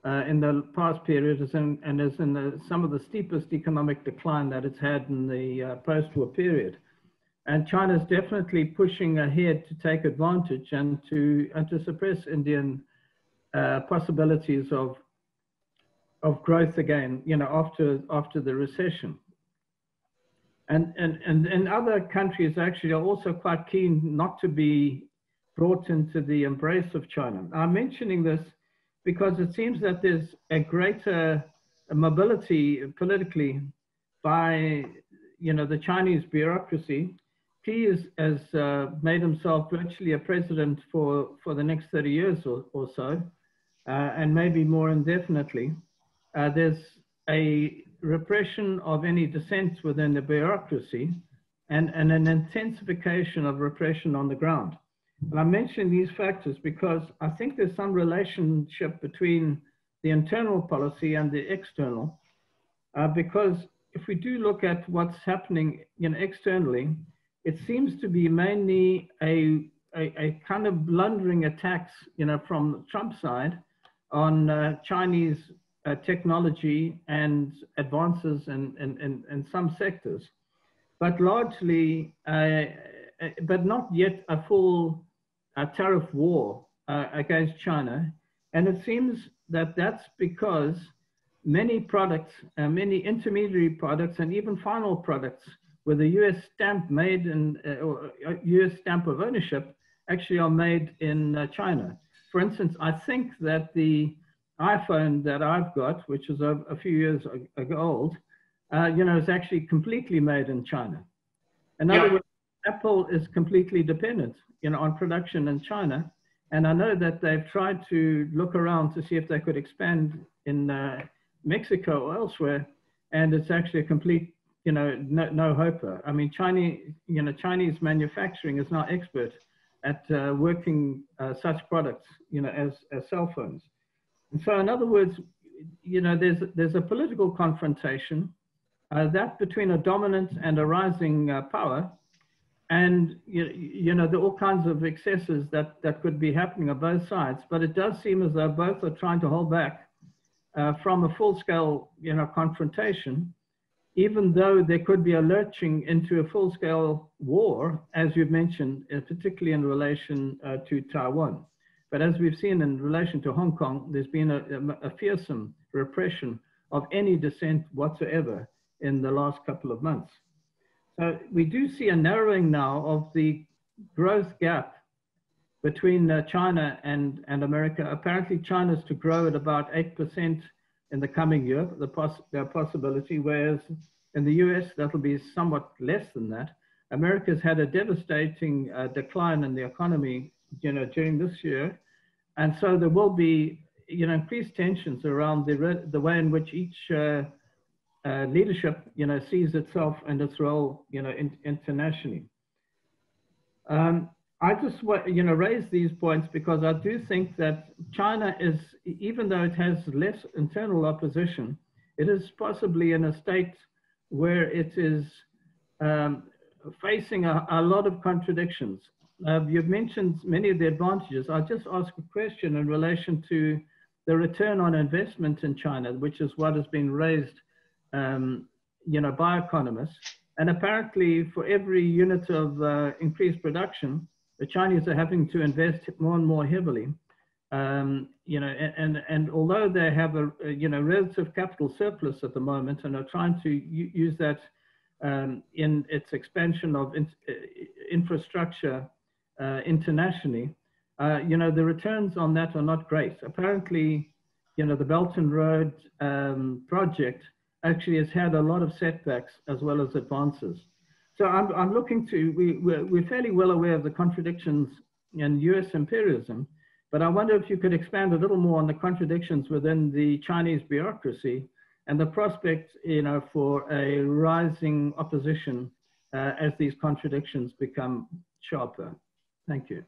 in the past period and is in some of the steepest economic decline that it's had in the post-war period. And China's definitely pushing ahead to take advantage and to suppress Indian possibilities of growth again, after the recession. And other countries actually are also quite keen not to be brought into the embrace of China. I'm mentioning this because it seems that there's a greater mobility politically by, the Chinese bureaucracy. He has made himself virtually a president for the next 30 years or so, and maybe more indefinitely. There's a repression of any dissent within the bureaucracy and an intensification of repression on the ground. And I mention these factors because I think there's some relationship between the internal policy and the external, because if we do look at what's happening externally, it seems to be mainly a kind of blundering attacks, from the Trump side on Chinese technology and advances in some sectors, but largely, but not yet a full tariff war against China. And it seems that that's because many products, many intermediary products, and even final products with a US stamp made in, or US stamp of ownership, actually are made in China. For instance, I think that the iPhone that I've got, which is a few years ago old, is actually completely made in China. In other words, Apple is completely dependent, on production in China. And I know that they've tried to look around to see if they could expand in Mexico or elsewhere, and it's actually a complete, no-hoper. I mean, Chinese manufacturing is now expert at working such products, as cell phones. And so, in other words, there's a political confrontation that between a dominant and a rising power, and there are all kinds of excesses that could be happening on both sides. But it does seem as though both are trying to hold back from a full-scale, confrontation, even though there could be a lurching into a full-scale war, as you've mentioned, particularly in relation to Taiwan. But as we've seen in relation to Hong Kong, there's been a fearsome repression of any dissent whatsoever in the last couple of months. So we do see a narrowing now of the growth gap between China and America. Apparently China's to grow at about 8% in the coming year, the possibility, whereas in the US, that'll be somewhat less than that. America's had a devastating decline in the economy, during this year. And so there will be, increased tensions around the way in which each leadership, sees itself and its role, internationally. I just raise these points because I do think that China is, even though it has less internal opposition, it is possibly in a state where it is facing a lot of contradictions. You've mentioned many of the advantages. I'll just ask a question in relation to the return on investment in China, which is what has been raised, by economists. And apparently for every unit of increased production, the Chinese are having to invest more and more heavily. And although they have a relative capital surplus at the moment and are trying to use that in its expansion of infrastructure internationally, the returns on that are not great. Apparently, the Belt and Road project actually has had a lot of setbacks as well as advances. So I'm looking to, we're fairly well aware of the contradictions in US imperialism, but I wonder if you could expand a little more on the contradictions within the Chinese bureaucracy and the prospect, for a rising opposition as these contradictions become sharper. Thank you.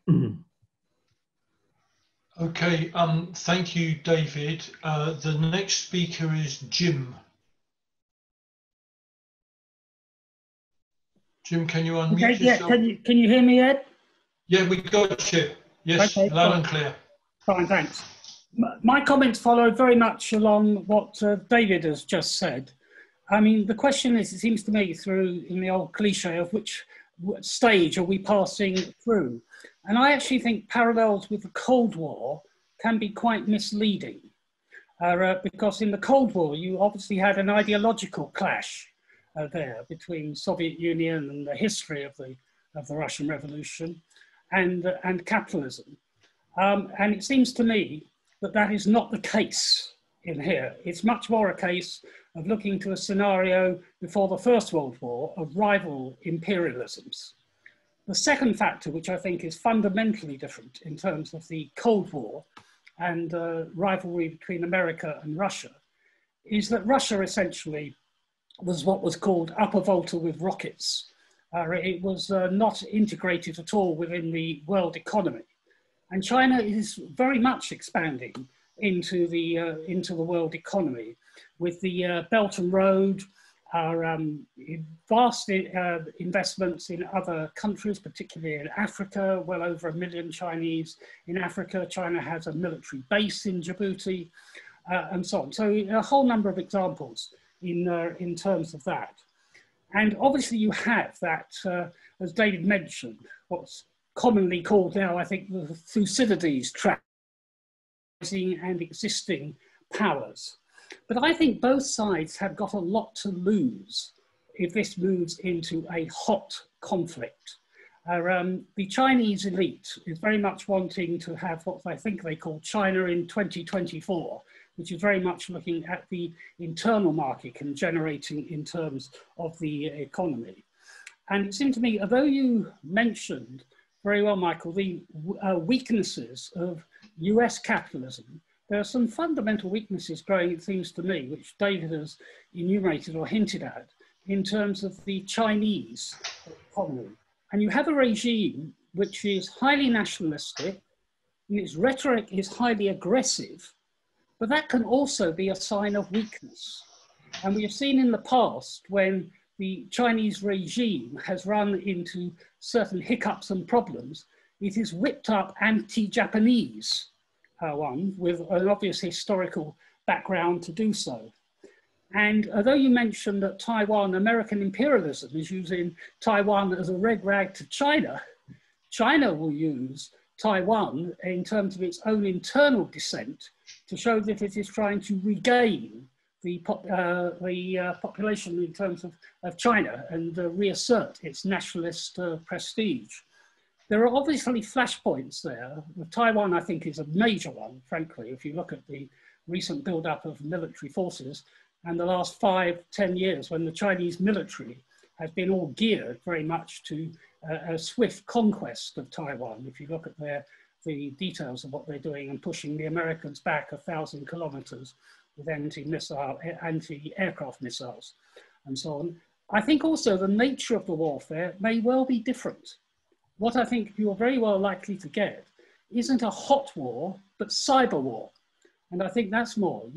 Okay, thank you, David. The next speaker is Jim. Jim, can you unmute yourself? Yeah, can you hear me, Ed? Yeah, we got you. Yes, okay, loud and clear. Fine, thanks. My comments follow very much along what David has just said. I mean, the question is, it seems to me, in the old cliche of which stage are we passing through? And I actually think parallels with the Cold War can be quite misleading. Because in the Cold War, you obviously had an ideological clash there between Soviet Union and the history of the Russian Revolution and capitalism. And it seems to me that is not the case in here. It's much more a case of looking to a scenario before the First World War of rival imperialisms. The second factor, which I think is fundamentally different in terms of the Cold War and rivalry between America and Russia, is that Russia essentially was what was called upper volta with rockets. It was not integrated at all within the world economy. And China is very much expanding into the world economy with the Belt and Road, our vast investments in other countries, particularly in Africa, well over 1 million Chinese in Africa. China has a military base in Djibouti. and so on. So a whole number of examples in terms of that. And obviously you have that, as David mentioned, what's commonly called now, I think, the Thucydides trap, and existing powers. But I think both sides have got a lot to lose if this moves into a hot conflict. The Chinese elite is very much wanting to have what I think they call China in 2024, which is very much looking at the internal market and generating in terms of the economy. And it seemed to me, although you mentioned very well, Michael, the weaknesses of US capitalism, there are some fundamental weaknesses growing, it seems to me, which David has enumerated or hinted at in terms of the Chinese economy. And you have a regime which is highly nationalistic, and its rhetoric is highly aggressive, but that can also be a sign of weakness. And we have seen in the past when the Chinese regime has run into certain hiccups and problems, it has whipped up anti-Japanese one with an obvious historical background to do so. And although you mentioned that Taiwan, American imperialism is using Taiwan as a red rag to China, China will use Taiwan in terms of its own internal dissent to show that it is trying to regain the population in terms of China and reassert its nationalist prestige. There are obviously flashpoints there. Taiwan, I think, is a major one, frankly, if you look at the recent build-up of military forces and the last 5-10 years when the Chinese military has been all geared very much to a swift conquest of Taiwan. If you look at the details of what they're doing and pushing the Americans back 1,000 kilometers with anti-aircraft missiles and so on. I think also the nature of the warfare may well be different. What I think you're very well likely to get isn't a hot war, but cyber war. And I think that's more.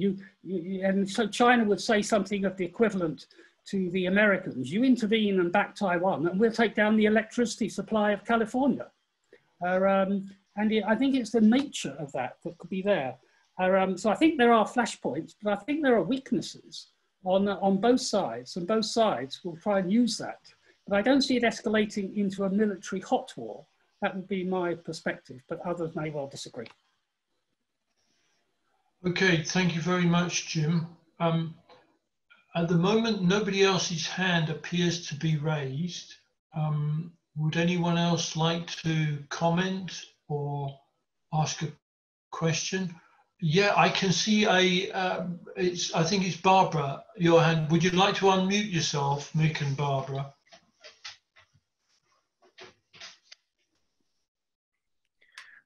And so China would say something of the equivalent to the Americans. You intervene and back Taiwan, and we'll take down the electricity supply of California. I think it's the nature of that that could be there. So I think there are flashpoints, but I think there are weaknesses on both sides, and both sides will try and use that. But I don't see it escalating into a military hot war. That would be my perspective, but others may well disagree. Okay, thank you very much, Jim. At the moment, nobody else's hand appears to be raised. Would anyone else like to comment or ask a question? Yeah, I can see I think it's Barbara, your hand. Would you like to unmute yourself, Mick and Barbara?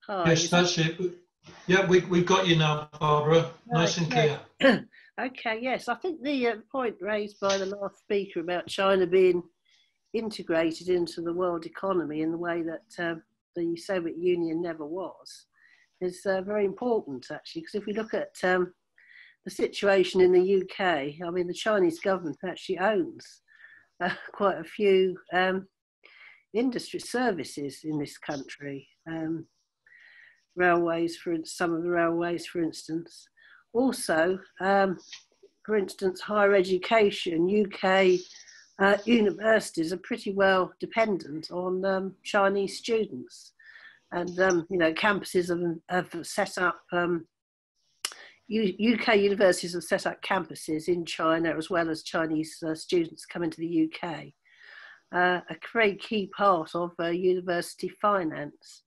Hi, yes, that's it. Yeah, we've got you now, Barbara. Nice and clear. Okay, yes. I think the point raised by the last speaker about China being integrated into the world economy in the way that the Soviet Union never was is very important, actually, because if we look at the situation in the UK, I mean, the Chinese government actually owns quite a few industry services in this country. Railways, some of the railways, for instance. Also, for instance, higher education, UK universities are pretty well dependent on Chinese students. And, you know, campuses have set up, UK universities have set up campuses in China as well as Chinese students coming to the UK. A very key part of university finance.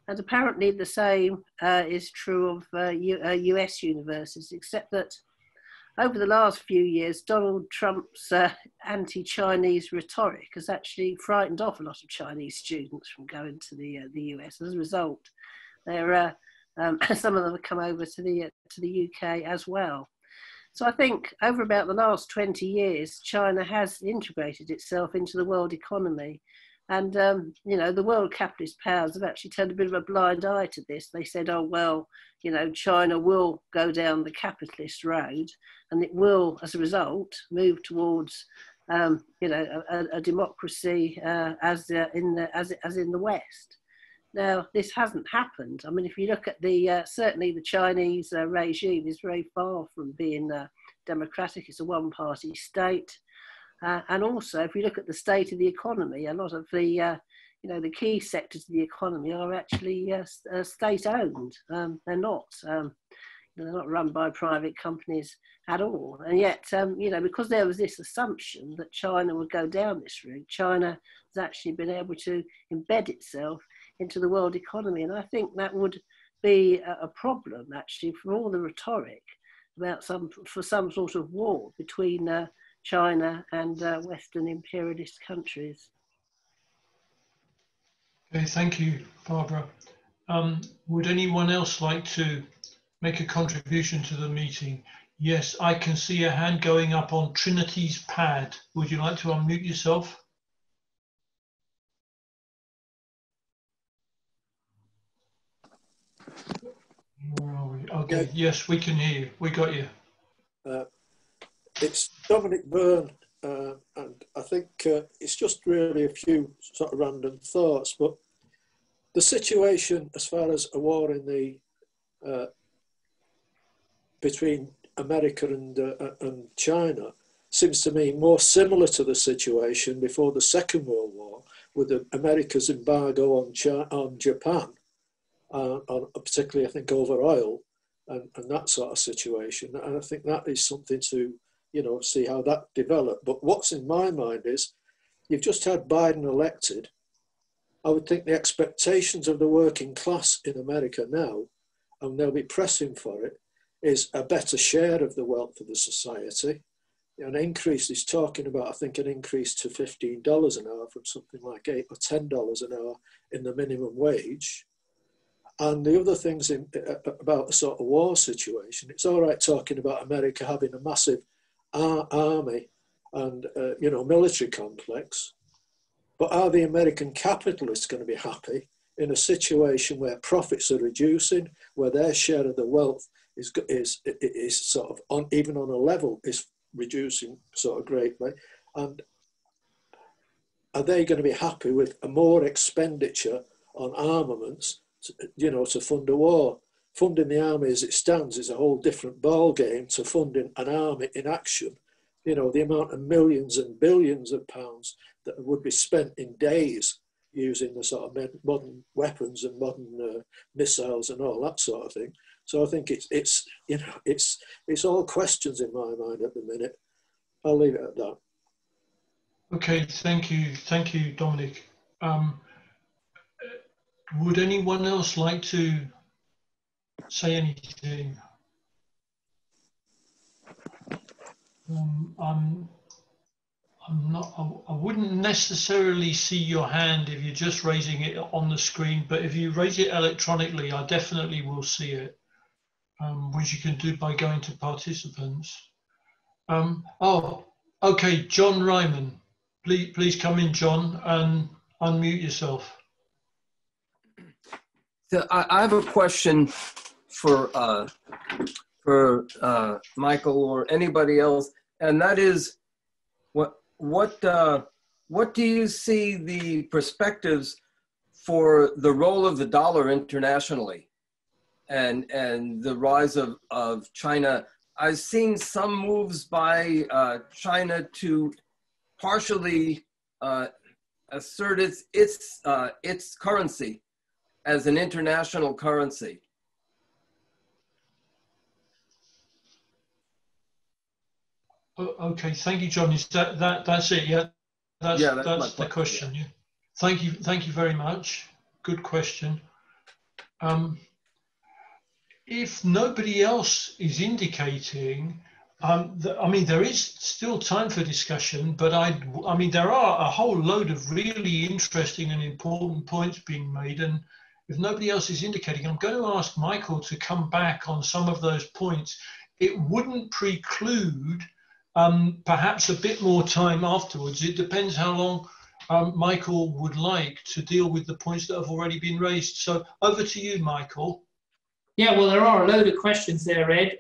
And apparently the same is true of US universities, except that over the last few years, Donald Trump's anti-Chinese rhetoric has actually frightened off a lot of Chinese students from going to the US. As a result, some of them have come over to the UK as well. So I think over about the last 20 years, China has integrated itself into the world economy. And, you know, the world capitalist powers have actually turned a bit of a blind eye to this. They said, oh, well, you know, China will go down the capitalist road and it will, as a result, move towards, you know, a democracy as in the West. Now, this hasn't happened. I mean, if you look at the, certainly the Chinese regime is very far from being democratic. It's a one-party state. And also, if we look at the state of the economy, a lot of the, you know, the key sectors of the economy are actually state-owned. They're not run by private companies at all. And yet, you know, because there was this assumption that China would go down this route, China has actually been able to embed itself into the world economy. And I think that would be a problem, actually, for all the rhetoric about some sort of war between China and Western imperialist countries. Okay, thank you, Barbara. Would anyone else like to make a contribution to the meeting? Yes, I can see a hand going up on Trinity's pad. Would you like to unmute yourself? Where are we? Okay, yes, we can hear you. We got you. It's Dominic Byrne, and I think it's just really a few sort of random thoughts, but the situation as far as a war in the between America and China seems to me more similar to the situation before the Second World War, with America's embargo on Japan, particularly I think over oil and that sort of situation. And I think that is something to, you know, see how that developed. But what's in my mind is, you've just had Biden elected. I would think the expectations of the working class in America now, and they'll be pressing for it, is a better share of the wealth of the society. An increase, is talking about, I think, an increase to $15 an hour from something like $8 or $10 an hour in the minimum wage. And the other things about the sort of war situation, it's all right talking about America having a massive army and you know, military complex, but are the American capitalists going to be happy in a situation where profits are reducing, where their share of the wealth is sort of on, even on a level, is reducing sort of greatly? And are they going to be happy with a more expenditure on armaments, you know, to fund a war? Funding the army as it stands is a whole different ball game to funding an army in action. You know, the amount of millions and billions of pounds that would be spent in days using the sort of modern weapons and modern missiles and all that sort of thing. So I think it's you know, it's all questions in my mind at the minute. I'll leave it at that. Okay, thank you, Dominic. Would anyone else like to say anything? I wouldn't necessarily see your hand if you're just raising it on the screen, but if you raise it electronically, I definitely will see it, which you can do by going to participants. Oh, okay, John Ryman, please come in, John, and unmute yourself. So I have a question for Michael or anybody else, and that is, what do you see the perspectives for the role of the dollar internationally, and the rise of China? I've seen some moves by China to partially assert its currency as an international currency. Okay, thank you, John. Is that's it? Yeah, that's the question. Yeah. Thank you very much. Good question. If nobody else is indicating, I mean, there is still time for discussion, but I mean, there are a whole load of really interesting and important points being made, and if nobody else is indicating, I'm going to ask Michael to come back on some of those points. It wouldn't preclude perhaps a bit more time afterwards. It depends how long Michael would like to deal with the points that have already been raised. So over to you, Michael. Yeah, well, there are a load of questions there, Ed,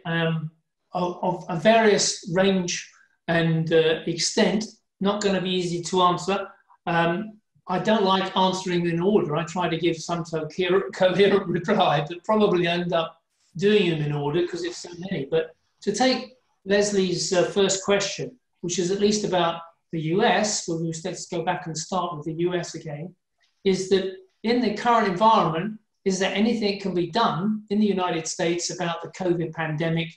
of a various range and extent. Not going to be easy to answer. I don't like answering in order. I try to give some coherent reply, but probably end up doing them in order because it's so many. But to take Leslie's first question, which is at least about the US, well, let's go back and start with the US again, is that in the current environment, is there anything that can be done in the United States about the COVID pandemic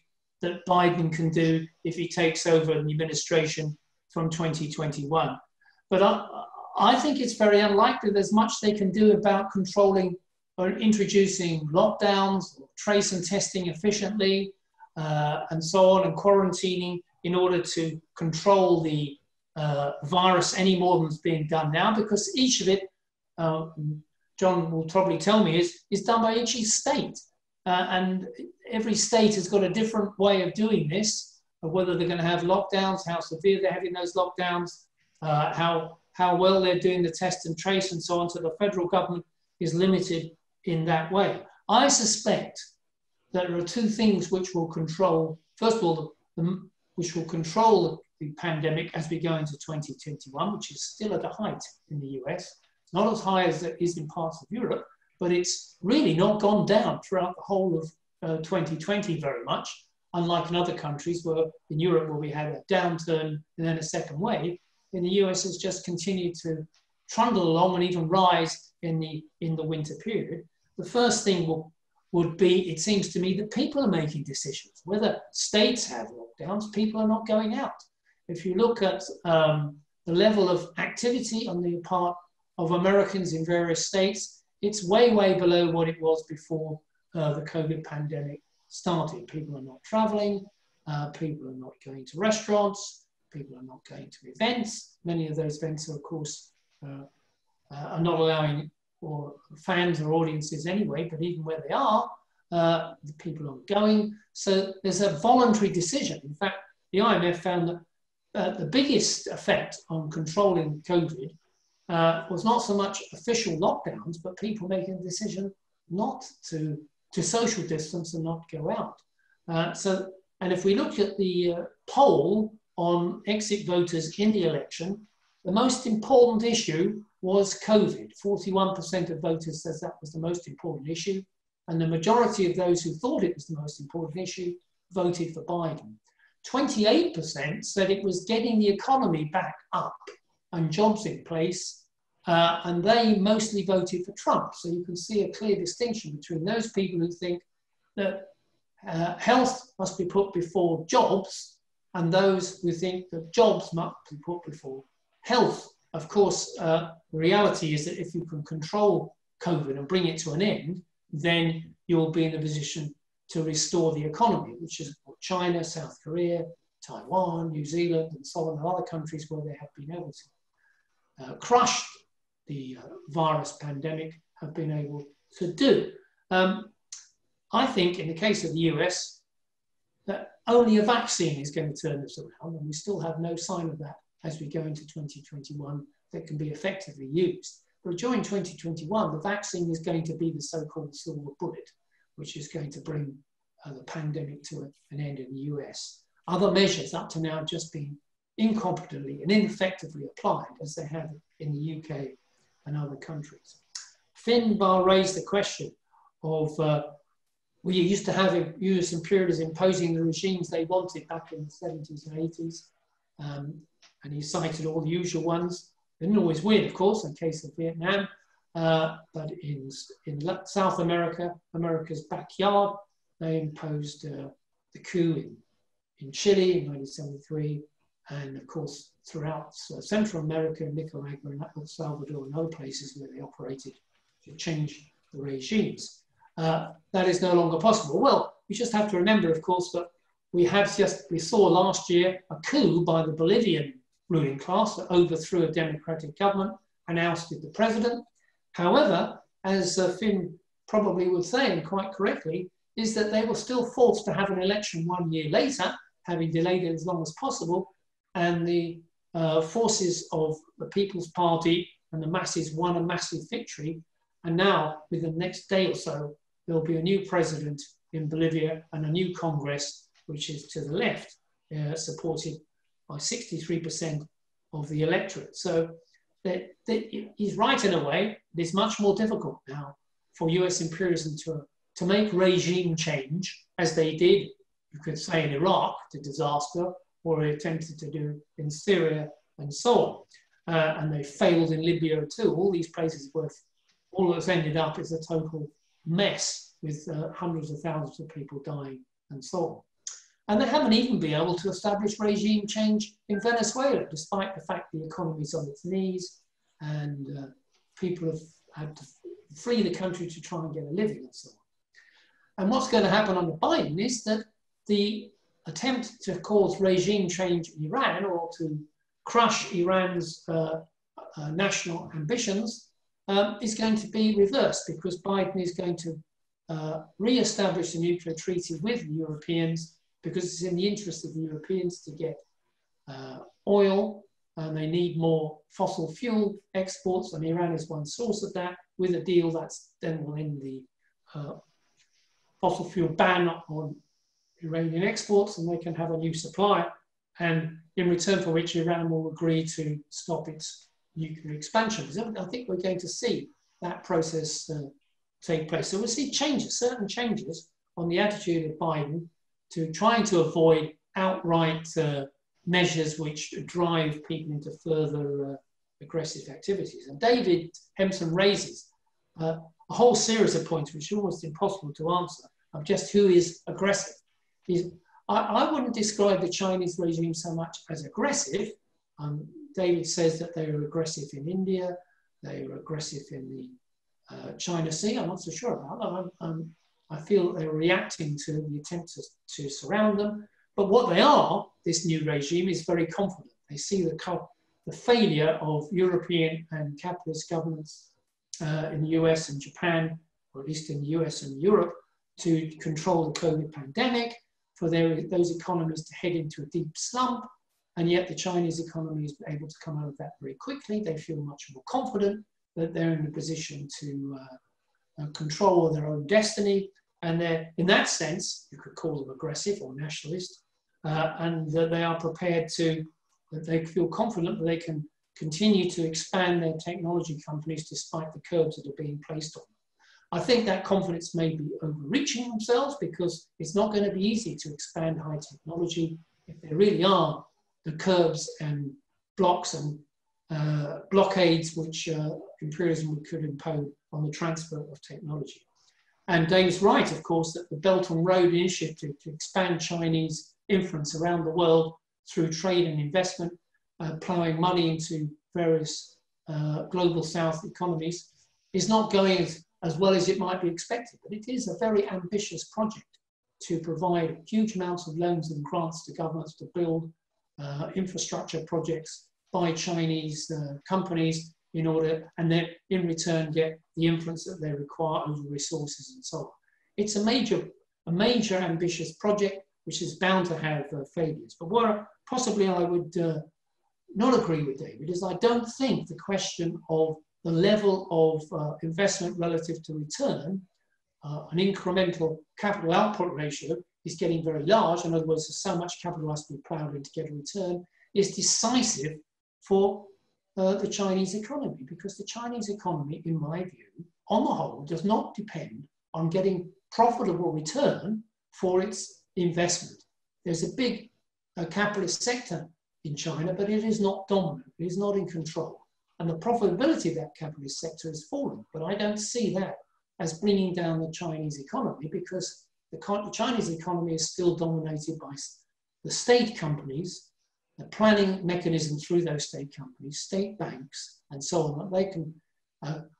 that Biden can do if he takes over the administration from 2021? But I think it's very unlikely there's much they can do about controlling or introducing lockdowns, or trace and testing efficiently, and so on, and quarantining in order to control the virus any more than is being done now, because each of it, John will probably tell me, is done by each state. And every state has got a different way of doing this, of whether they're going to have lockdowns, how severe they're having those lockdowns, how well they're doing the test and trace and so on. So the federal government is limited in that way. I suspect that there are two things which will control, first of all, which will control the pandemic as we go into 2021, which is still at a height in the US. It's not as high as it is in parts of Europe, but it's really not gone down throughout the whole of 2020 very much, unlike in other countries where in Europe where we had a downturn and then a second wave. In the US, has just continued to trundle along and even rise in the winter period. The first thing would be, it seems to me, that people are making decisions. Whether states have lockdowns, people are not going out. If you look at the level of activity on the part of Americans in various states, it's way, way below what it was before the COVID pandemic started. People are not traveling, people are not going to restaurants, people are not going to events. Many of those events are, of course, are not allowing or fans or audiences anyway, but even where they are, the people aren't going. So there's a voluntary decision. In fact, the IMF found that the biggest effect on controlling COVID was not so much official lockdowns, but people making a decision not to social distance and not go out. And if we look at the poll on exit voters in the election, the most important issue was COVID. 41% of voters says that was the most important issue. And the majority of those who thought it was the most important issue voted for Biden. 28% said it was getting the economy back up and jobs in place. And they mostly voted for Trump. So you can see a clear distinction between those people who think that health must be put before jobs and those who think that jobs must be put before health. Of course, the reality is that if you can control COVID and bring it to an end, then you'll be in a position to restore the economy, which is what China, South Korea, Taiwan, New Zealand, and so on, and other countries where they have been able to crush the virus pandemic have been able to do. I think in the case of the US, that only a vaccine is going to turn this around, and we still have no sign of that as we go into 2021 that can be effectively used. But during 2021, the vaccine is going to be the so-called silver bullet, which is going to bring the pandemic to an end in the US. Other measures up to now have just been incompetently and ineffectively applied, as they have in the UK and other countries. Finbar raised the question of we used to have US imperialists imposing the regimes they wanted back in the 70s and 80s. And he cited all the usual ones. They didn't always win, of course, in the case of Vietnam, but in South America, America's backyard, they imposed the coup in Chile in 1973, and of course throughout Central America, Nicaragua, and El Salvador, and other places where they operated to change the regimes. That is no longer possible. Well, we just have to remember, of course, that we saw last year a coup by the Bolivian ruling class that overthrew a democratic government and ousted the president. However, as Finn probably would say, and quite correctly, is that they were still forced to have an election 1 year later, having delayed it as long as possible, and the forces of the People's Party and the masses won a massive victory. And now, within the next day or so, there'll be a new president in Bolivia and a new Congress, which is to the left, supported by 63% of the electorate. So he's right in a way. It's much more difficult now for US imperialism to make regime change, as they did, you could say, in Iraq, to disaster, or attempted to do in Syria, and so on. And they failed in Libya too. All these places were, all that's ended up is a total mess with hundreds of thousands of people dying and so on. And they haven't even been able to establish regime change in Venezuela, despite the fact the economy is on its knees and people have had to flee the country to try and get a living and so on. And what's going to happen under Biden is that the attempt to cause regime change in Iran, or to crush Iran's national ambitions, is going to be reversed, because Biden is going to re-establish the nuclear treaty with the Europeans, because it's in the interest of the Europeans to get oil, and they need more fossil fuel exports, and Iran is one source of that, with a deal that then will end the fossil fuel ban on Iranian exports, and they can have a new supply, and in return for which Iran will agree to stop its nuclear expansion. So I think we're going to see that process take place. So we'll see changes, certain changes on the attitude of Biden to trying to avoid outright measures which drive people into further aggressive activities. And David Hempson raises a whole series of points which are almost impossible to answer, of just who is aggressive. I wouldn't describe the Chinese regime so much as aggressive. David says that they are aggressive in India, they are aggressive in the China Sea. I'm not so sure about that. I feel that they're reacting to the attempt to surround them. But what they are, this new regime, is very confident. They see the failure of European and capitalist governments in the US and Japan, or at least in the US and Europe, to control the COVID pandemic, for those economies to head into a deep slump. And yet the Chinese economy is able to come out of that very quickly. They feel much more confident that they're in a position to control their own destiny. And they're, in that sense, you could call them aggressive or nationalist, and that they are prepared to, that they feel confident that they can continue to expand their technology companies despite the curbs that are being placed on them. I think that confidence may be overreaching themselves, because it's not going to be easy to expand high technology if there really are the curbs and blocks and blockades which imperialism could impose on the transfer of technology. And Dave's right, of course, that the Belt and Road Initiative to expand Chinese influence around the world through trade and investment, ploughing money into various global South economies, is not going as well as it might be expected. But it is a very ambitious project to provide huge amounts of loans and grants to governments to build infrastructure projects by Chinese companies in order, and then in return get the influence that they require over resources and so on. It's a major ambitious project which is bound to have failures. But where possibly I would not agree with David is I don't think the question of the level of investment relative to return, an incremental capital output ratio is getting very large. In other words, there's so much capital has to be ploughed in to get a return, is decisive for the Chinese economy, because the Chinese economy, in my view, on the whole, does not depend on getting profitable return for its investment. There's a big capitalist sector in China, but it is not dominant, it is not in control. And the profitability of that capitalist sector has fallen, but I don't see that as bringing down the Chinese economy, because the Chinese economy is still dominated by the state companies, the planning mechanism through those state companies, state banks, and so on, that they can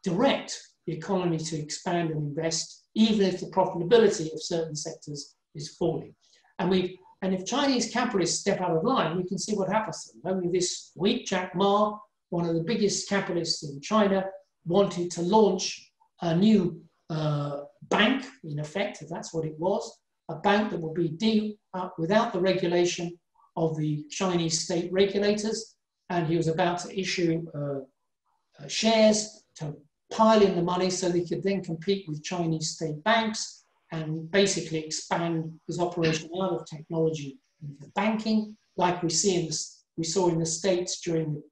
direct the economy to expand and invest, even if the profitability of certain sectors is falling. And if Chinese capitalists step out of line, we can see what happens to them. Only this week, Jack Ma, one of the biggest capitalists in China, wanted to launch a new bank, in effect, if that's what it was, a bank that would be without the regulation of the Chinese state regulators, and he was about to issue shares to pile in the money so they could then compete with Chinese state banks and basically expand his operation out of technology into banking, like we saw in the States during the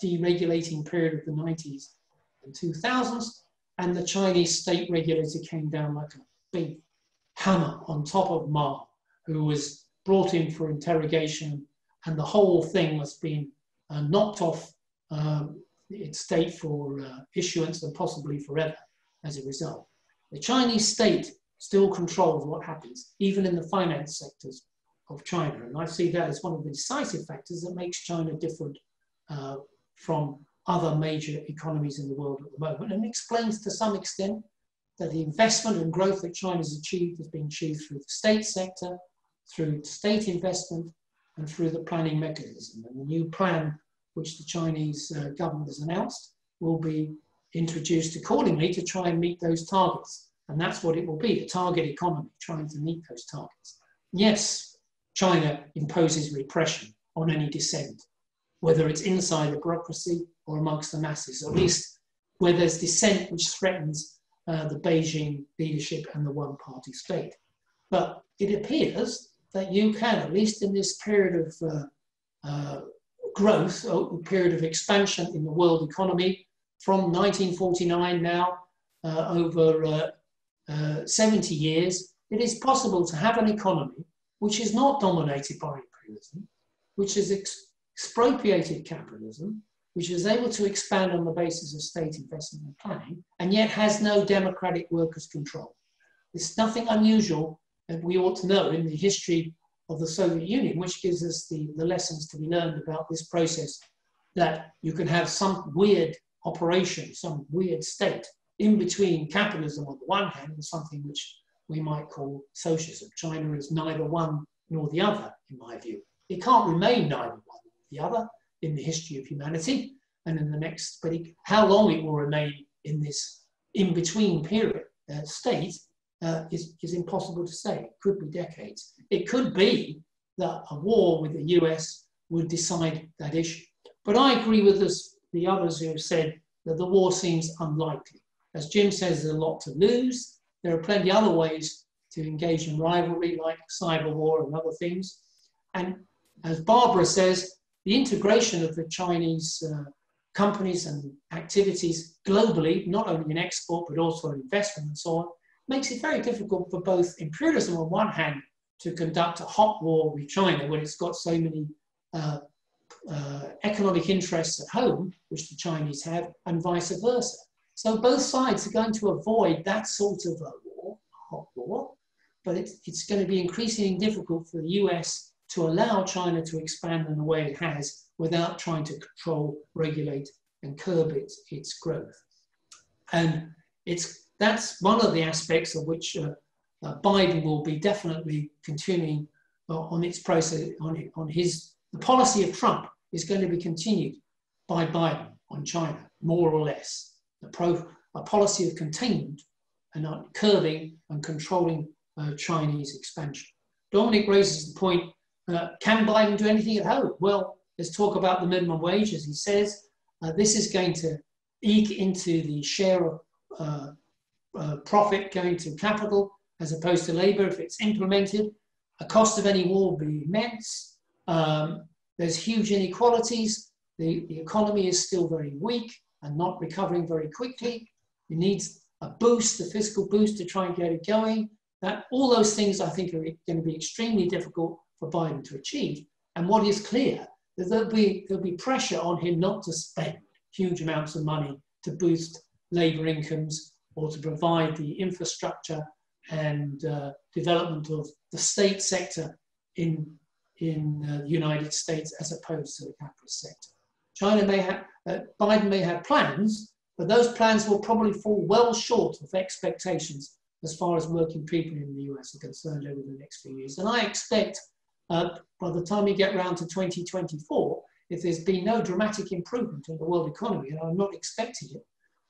deregulating period of the 90s and 2000s, and the Chinese state regulator came down like a big hammer on top of Ma, who was brought in for interrogation, and the whole thing was being knocked off its state for issuance and possibly forever as a result. The Chinese state still controls what happens, even in the finance sectors of China. And I see that as one of the decisive factors that makes China different from other major economies in the world at the moment, and explains to some extent that the investment and growth that China's achieved has been achieved through the state sector, through state investment, and through the planning mechanism. And the new plan, which the Chinese government has announced, will be introduced accordingly to try and meet those targets. And that's what it will be, a target economy, trying to meet those targets. Yes, China imposes repression on any dissent, whether it's inside the bureaucracy or amongst the masses, at least where there's dissent which threatens the Beijing leadership and the one-party state. But it appears that you can, at least in this period of growth, a period of expansion in the world economy, from 1949 now, over 70 years, it is possible to have an economy which is not dominated by imperialism, which is expropriated capitalism, which is able to expand on the basis of state investment and planning, and yet has no democratic workers' control. It's nothing unusual that we ought to know in the history of the Soviet Union, which gives us the lessons to be learned about this process, that you can have some weird operation, some weird state in between capitalism on the one hand and something which we might call socialism. China is neither one nor the other, in my view. It can't remain neither one nor the other in the history of humanity and in the next, but how long it will remain in this in-between period state is impossible to say. It could be decades. It could be that a war with the US would decide that issue. But I agree with the others who have said that the war seems unlikely. As Jim says, there's a lot to lose. There are plenty of other ways to engage in rivalry, like cyber war and other things. And as Barbara says, the integration of the Chinese companies and activities globally, not only in export, but also in investment and so on, makes it very difficult for both imperialism on one hand to conduct a hot war with China when it's got so many economic interests at home, which the Chinese have, and vice versa. So both sides are going to avoid that sort of a war, a hot war, but it's going to be increasingly difficult for the US to allow China to expand in the way it has without trying to control, regulate, and curb its growth. And that's one of the aspects of which Biden will be definitely continuing on its process, the policy of Trump is going to be continued by Biden on China, more or less. A policy of containment and curbing and controlling Chinese expansion. Dominic raises the point, can Biden do anything at home? Well, let's talk about the minimum wage, as he says. This is going to eke into the share of profit going to capital as opposed to labor if it's implemented. The cost of any war will be immense. There's huge inequalities. The economy is still very weak and not recovering very quickly. It needs a boost, a fiscal boost to try and get it going. All those things I think are going to be extremely difficult for Biden to achieve. And what is clear, that there'll be pressure on him not to spend huge amounts of money to boost labor incomes or to provide the infrastructure and development of the state sector in the United States as opposed to the capitalist sector. Biden may have plans, but those plans will probably fall well short of expectations as far as working people in the US are concerned over the next few years. And I expect by the time we get round to 2024, if there's been no dramatic improvement in the world economy, and I'm not expecting it,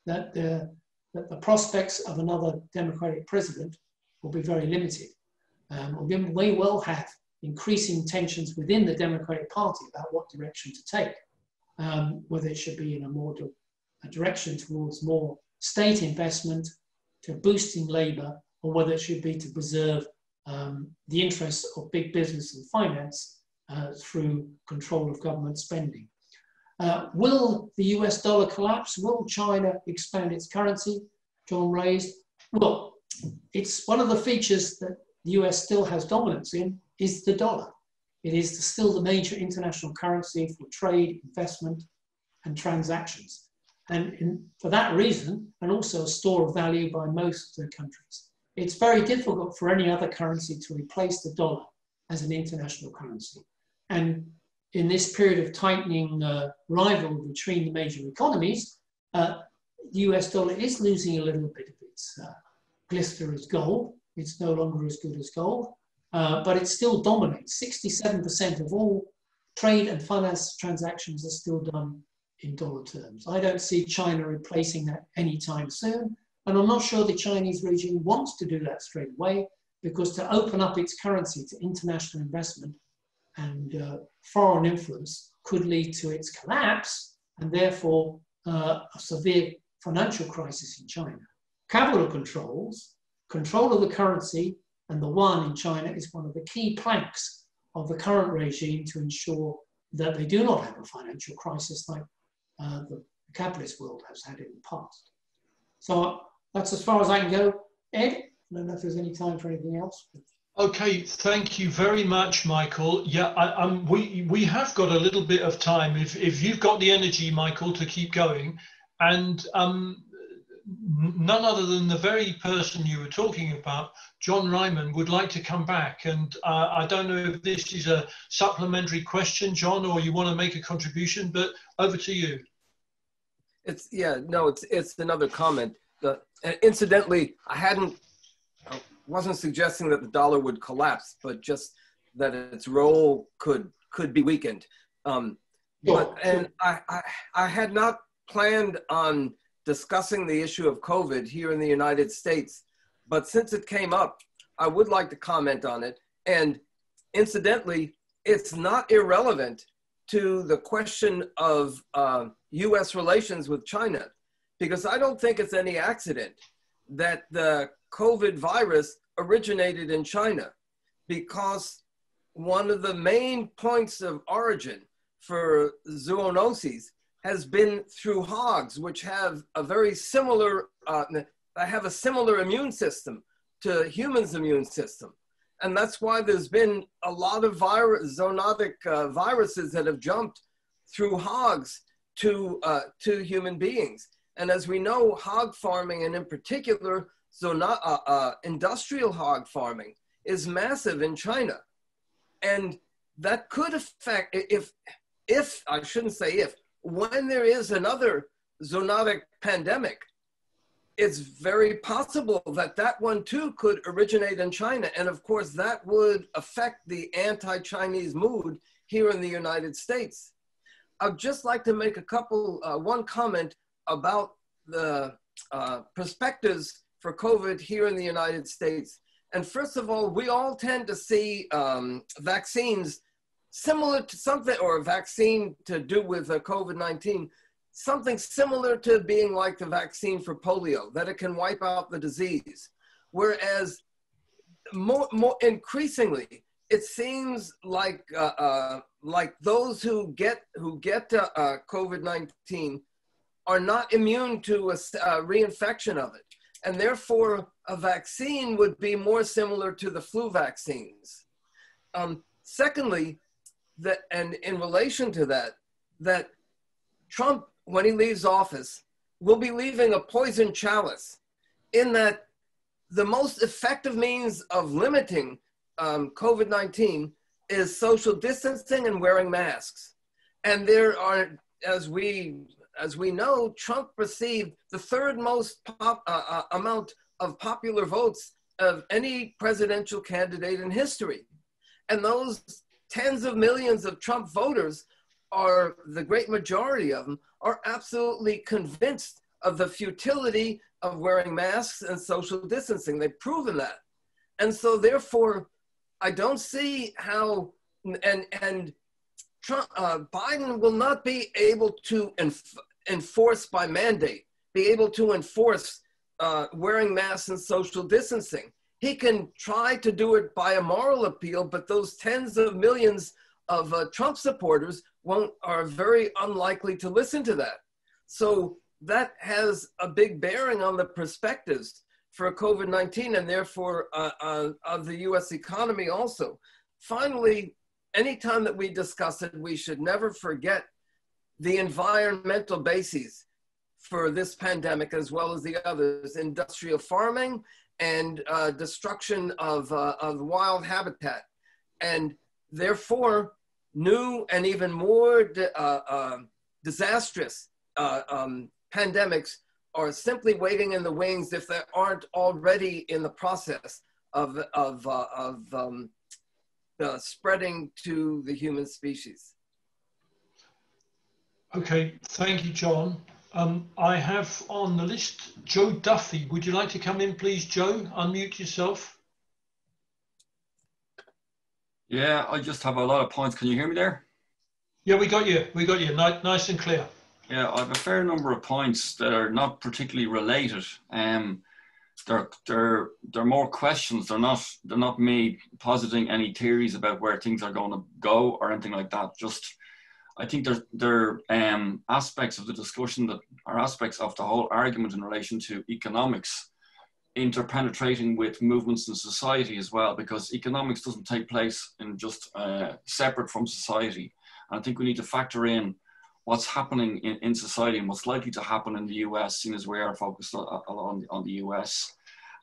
that the prospects of another Democratic president will be very limited. We may well have increasing tensions within the Democratic Party about what direction to take, whether it should be in a direction towards more state investment to boosting labor, or whether it should be to preserve the interests of big business and finance through control of government spending. Will the US dollar collapse? Will China expand its currency? John raised. Well, it's one of the features that the US still has dominance in is the dollar. It is still the major international currency for trade, investment, and transactions. And for that reason, and also a store of value by most countries, it's very difficult for any other currency to replace the dollar as an international currency. And in this period of tightening rivalry between the major economies, the US dollar is losing a little bit of its glister as gold. It's no longer as good as gold, but it still dominates. 67% of all trade and finance transactions are still done in dollar terms. I don't see China replacing that anytime soon. And I'm not sure the Chinese regime wants to do that straight away, because to open up its currency to international investment and foreign influence could lead to its collapse and therefore a severe financial crisis in China. Capital controls, control of the currency and the yuan in China is one of the key planks of the current regime to ensure that they do not have a financial crisis like the capitalist world has had in the past. So that's as far as I can go. Ed, I don't know if there's any time for anything else. Okay, thank you very much, Michael. Yeah, we have got a little bit of time. If you've got the energy, Michael, to keep going, and none other than the very person you were talking about, John Ryman, would like to come back. And I don't know if this is a supplementary question, John, or you want to make a contribution, but over to you. It's another comment. Incidentally, I wasn't suggesting that the dollar would collapse, but just that its role could be weakened. I had not planned on discussing the issue of COVID here in the United States, but since it came up, I would like to comment on it. And incidentally, it's not irrelevant to the question of US relations with China, because I don't think it's any accident that the COVID virus originated in China, because one of the main points of origin for zoonoses has been through hogs, which have a very similar, a similar immune system to humans' immune system. And that's why there's been a lot of zoonotic viruses that have jumped through hogs to human beings. And as we know, hog farming, and in particular, industrial hog farming, is massive in China. And that could affect, when there is another zoonotic pandemic, it's very possible that that one too could originate in China. And of course, that would affect the anti-Chinese mood here in the United States. I'd just like to make one comment about the perspectives for COVID here in the United States. And first of all, we all tend to see vaccines similar to something, or a vaccine to do with COVID-19, something similar to being like the vaccine for polio, that it can wipe out the disease. Whereas more increasingly, it seems like those who get COVID-19 are not immune to a reinfection of it. And therefore, a vaccine would be more similar to the flu vaccines. Secondly, and in relation to that Trump, when he leaves office, will be leaving a poison chalice, in that the most effective means of limiting COVID-19 is social distancing and wearing masks. And there are, as we know, Trump received the third most amount of popular votes of any presidential candidate in history. And those tens of millions of Trump voters, are the great majority of them, are absolutely convinced of the futility of wearing masks and social distancing. They've proven that. And so therefore, I don't see how, and Trump, Biden will not be able to enforce by mandate, be able to enforce wearing masks and social distancing. He can try to do it by a moral appeal, but those tens of millions of Trump supporters are very unlikely to listen to that. So that has a big bearing on the perspectives for COVID-19 and therefore of the US economy also. Finally, anytime that we discuss it, we should never forget the environmental bases for this pandemic as well as the others: industrial farming and destruction of wild habitat. And therefore, new and even more disastrous pandemics are simply waiting in the wings if they aren't already in the process of spreading to the human species. Okay, thank you, John. I have on the list Joe Duffy. Would you like to come in, please, Joe? Unmute yourself. Yeah, I just have a lot of points. Can you hear me there? Yeah, we got you. We got you. Nice and clear. Yeah, I have a fair number of points that are not particularly related. They're more questions. They're not me positing any theories about where things are going to go or anything like that. Just, I think there are aspects of the discussion that are aspects of the whole argument in relation to economics interpenetrating with movements in society as well, because economics doesn't take place in just separate from society. And I think we need to factor in what's happening in society and what's likely to happen in the US, seeing as we are focused on the US.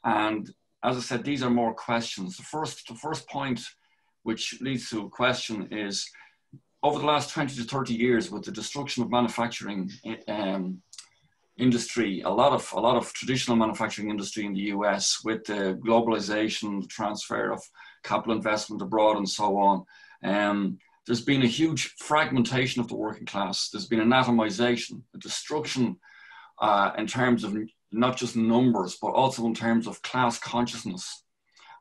And as I said, these are more questions. The first point, which leads to a question, is over the last 20 to 30 years, with the destruction of manufacturing industry, a lot of traditional manufacturing industry in the US, with the globalization, the transfer of capital investment abroad and so on, there's been a huge fragmentation of the working class. There's been an atomization, a destruction in terms of not just numbers, but also in terms of class consciousness.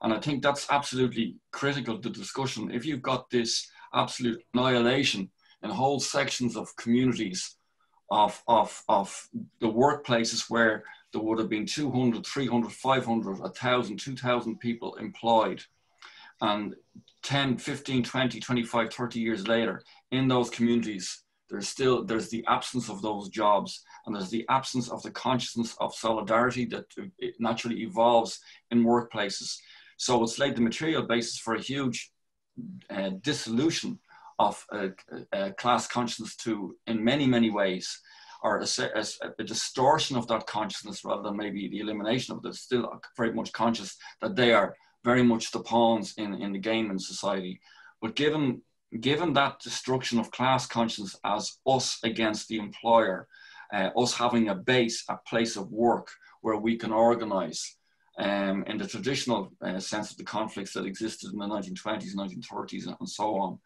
And I think that's absolutely critical to the discussion. If you've got this absolute annihilation in whole sections of communities of the workplaces where there would have been 200, 300, 500, 1,000, 2,000 people employed, and 10, 15, 20, 25, 30 years later, in those communities, there's the absence of those jobs, and there's the absence of the consciousness of solidarity that it naturally evolves in workplaces. So it's laid the material basis for a huge dissolution of class consciousness in many, many ways, or a distortion of that consciousness rather than maybe the elimination of it. They're still very much conscious that they are very much the pawns in the game in society. But given that destruction of class consciousness as us against the employer, us having a place of work where we can organize in the traditional sense of the conflicts that existed in the 1920s, 1930s and so on,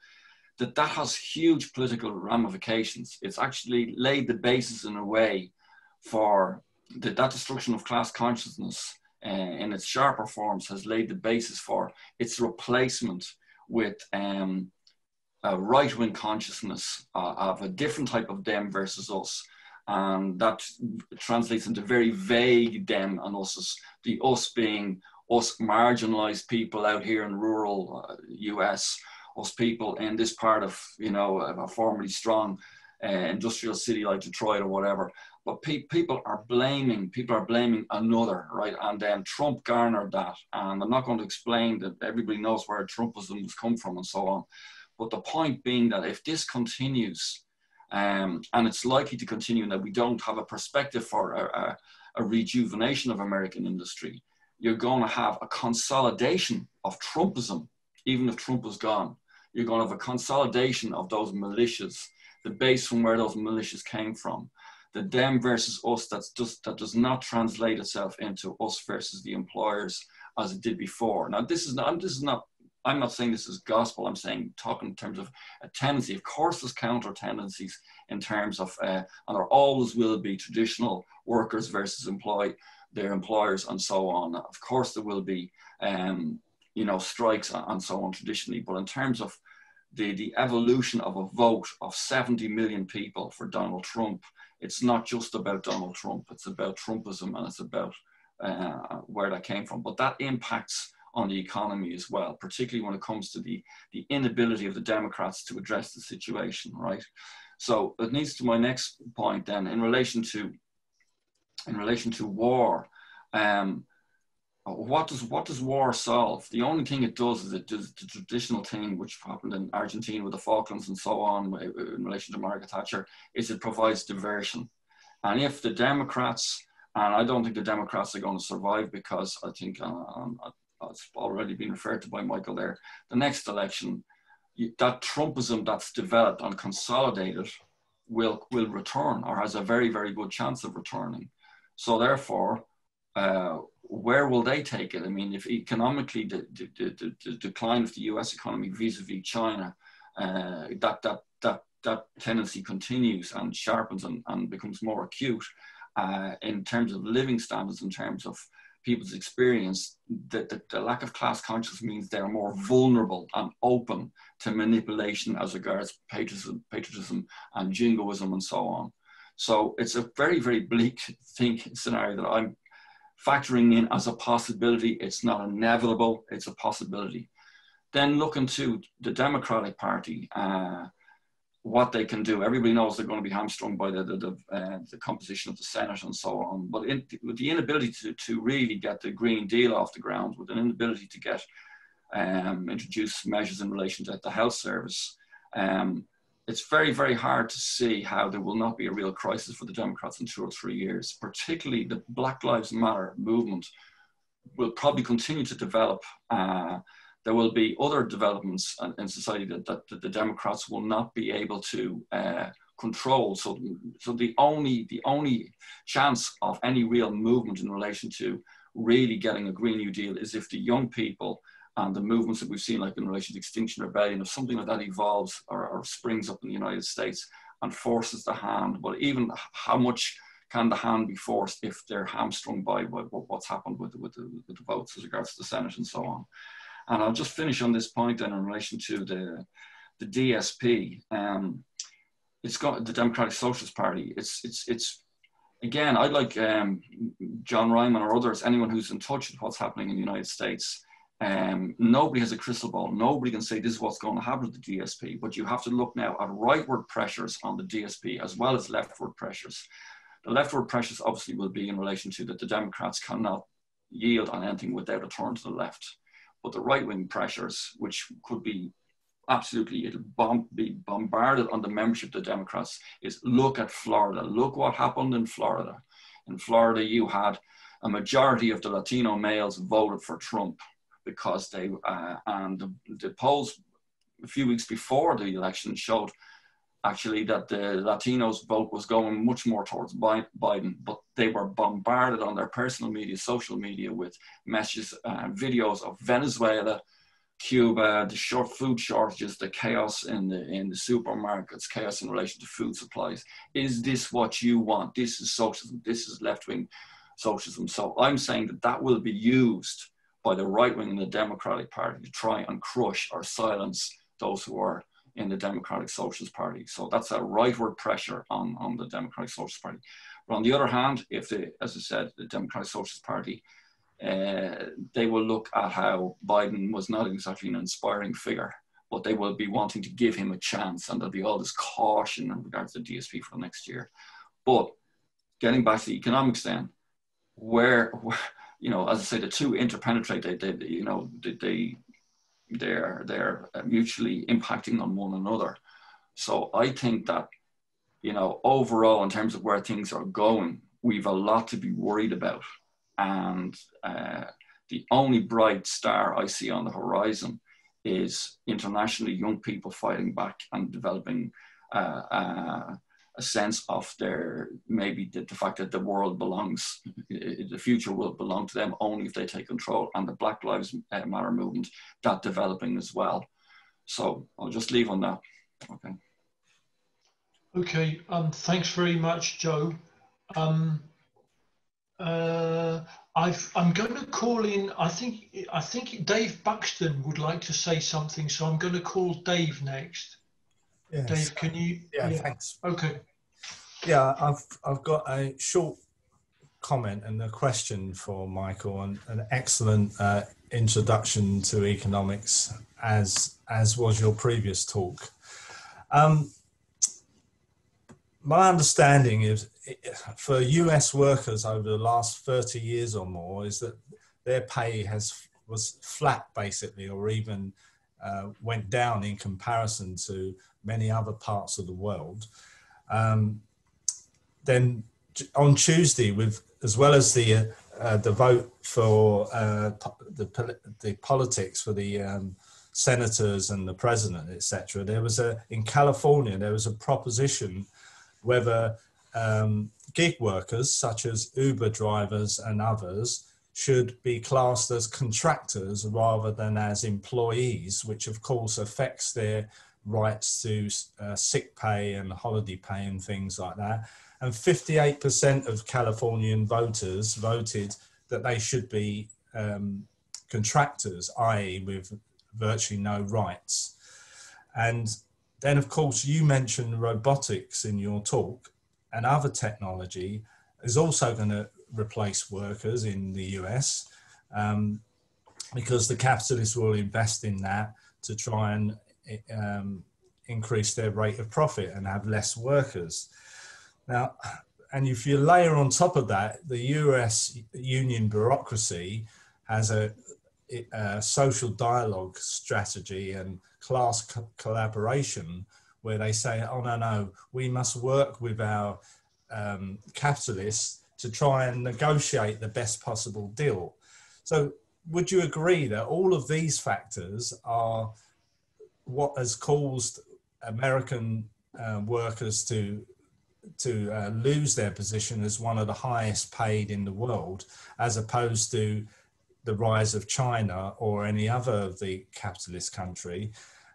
that has huge political ramifications. It's actually laid the basis in a way for that destruction of class consciousness in its sharper forms has laid the basis for its replacement with a right-wing consciousness of a different type of them versus us. And that translates into very vague them and us, the us being us marginalized people out here in rural US, us people in this part of, a formerly strong industrial city like Detroit or whatever. But people are blaming another, right? And then Trump garnered that. And I'm not going to explain that everybody knows where Trumpism has come from and so on. But the point being that if this continues, and it's likely to continue, and that we don't have a perspective for a rejuvenation of American industry, you're going to have a consolidation of Trumpism, even if Trump is gone. You're going to have a consolidation of those militias, the base from where those militias came from. The them versus us, that does not translate itself into us versus the employers as it did before. Now, I'm not saying this is gospel. I'm saying, talking in terms of a tendency. Of course, there's counter tendencies in terms of, and there always will be traditional workers versus their employers and so on. Of course, there will be, strikes and so on traditionally. But in terms of the evolution of a vote of 70 million people for Donald Trump, it's not just about Donald Trump. It's about Trumpism, and it's about where that came from. But that impacts on the economy as well, particularly when it comes to the inability of the Democrats to address the situation, right? So it leads to my next point then, in relation to war. What does war solve? The only thing it does is it does the traditional thing which happened in Argentina with the Falklands and so on in relation to Margaret Thatcher, is it provides diversion. And if the Democrats, and I don't think the Democrats are going to survive, because I think it's already been referred to by Michael there, the next election, that Trumpism that's developed and consolidated will return, or has a very, very good chance of returning. So therefore, where will they take it? I mean, if economically the decline of the US economy vis-a-vis China, that tendency continues and sharpens and becomes more acute, in terms of living standards, in terms of people's experience, the lack of class consciousness means they're more vulnerable and open to manipulation as regards patriotism and jingoism and so on. So it's a very, very bleak scenario that I'm factoring in as a possibility. It's not inevitable, it's a possibility. Then looking to the Democratic Party, what they can do. Everybody knows they're going to be hamstrung by the composition of the Senate and so on. But with the inability to really get the Green Deal off the ground, with an inability to get introduce measures in relation to the health service, it's very, very hard to see how there will not be a real crisis for the Democrats in 2 or 3 years. Particularly the Black Lives Matter movement will probably continue to develop. There will be other developments in society that the Democrats will not be able to control. So the only chance of any real movement in relation to really getting a Green New Deal is if the young people and the movements that we've seen, like in relation to Extinction Rebellion, if something like that evolves or springs up in the United States and forces the hand. But even how much can the hand be forced if they're hamstrung by what's happened with the votes as regards to the Senate and so on? And I'll just finish on this point then in relation to the DSP. It's got the Democratic Socialist Party. It's again, I'd like John Ryman or others, anyone who's in touch with what's happening in the United States. Nobody has a crystal ball. Nobody can say this is what's going to happen with the DSP, but you have to look now at rightward pressures on the DSP as well as leftward pressures. The leftward pressures obviously will be in relation to that the Democrats cannot yield on anything without a turn to the left. But the right-wing pressures, which could be absolutely, it'll be bombarded on the membership of the Democrats, is look at Florida. Look what happened in Florida. In Florida, you had a majority of the Latino males voted for Trump because they, and the polls a few weeks before the election showed actually that the Latinos vote was going much more towards Biden, but they were bombarded on their personal media, social media, with messages, videos of Venezuela, Cuba, the food shortages, the chaos in the supermarkets, chaos in relation to food supplies. Is this what you want? This is socialism. This is left-wing socialism. So I'm saying that will be used by the right wing and the Democratic Party to try and crush or silence those who are in the Democratic Socialist Party. So that's a rightward pressure on the Democratic Socialist Party. But on the other hand, if as I said, the Democratic Socialist Party, they will look at how Biden was not exactly an inspiring figure, but they will be wanting to give him a chance, and there'll be all this caution in regards to the DSP for the next year. But getting back to the economics then, where you know, as I say, the two interpenetrate, they're mutually impacting on one another. So I think that, you know, overall, in terms of where things are going, we've a lot to be worried about. And the only bright star I see on the horizon is internationally young people fighting back and developing a sense of maybe the fact that the world belongs, the future will belong to them only if they take control, and the Black Lives Matter movement, that developing as well. So I'll just leave on that. Okay. Okay, thanks very much, Joe. I'm going to call in, I think Dave Buxton would like to say something, so I'm going to call Dave next. Yes. Dave, can you? Yeah, thanks. Okay. Yeah, I've got a short comment and a question for Michael, and an excellent introduction to economics, as was your previous talk. My understanding is, for US workers over the last 30 years or more, is that their pay was flat basically, or even went down in comparison to many other parts of the world. Then on Tuesday, as well as the vote for the politics for the senators and the president, etc., there was in California there was a proposition whether gig workers such as Uber drivers and others should be classed as contractors rather than as employees, which of course affects their rights to sick pay and holiday pay and things like that. And 58% of Californian voters voted that they should be contractors, i.e. with virtually no rights. And then of course you mentioned robotics in your talk, and other technology is also going to replace workers in the US, because the capitalists will invest in that to try and increase their rate of profit and have less workers. Now, and if you layer on top of that, the US union bureaucracy has a social dialogue strategy and class collaboration, where they say, oh no, we must work with our capitalists to try and negotiate the best possible deal. So would you agree that all of these factors are what has caused American workers to lose their position as one of the highest paid in the world, as opposed to the rise of China or any other of the capitalist country?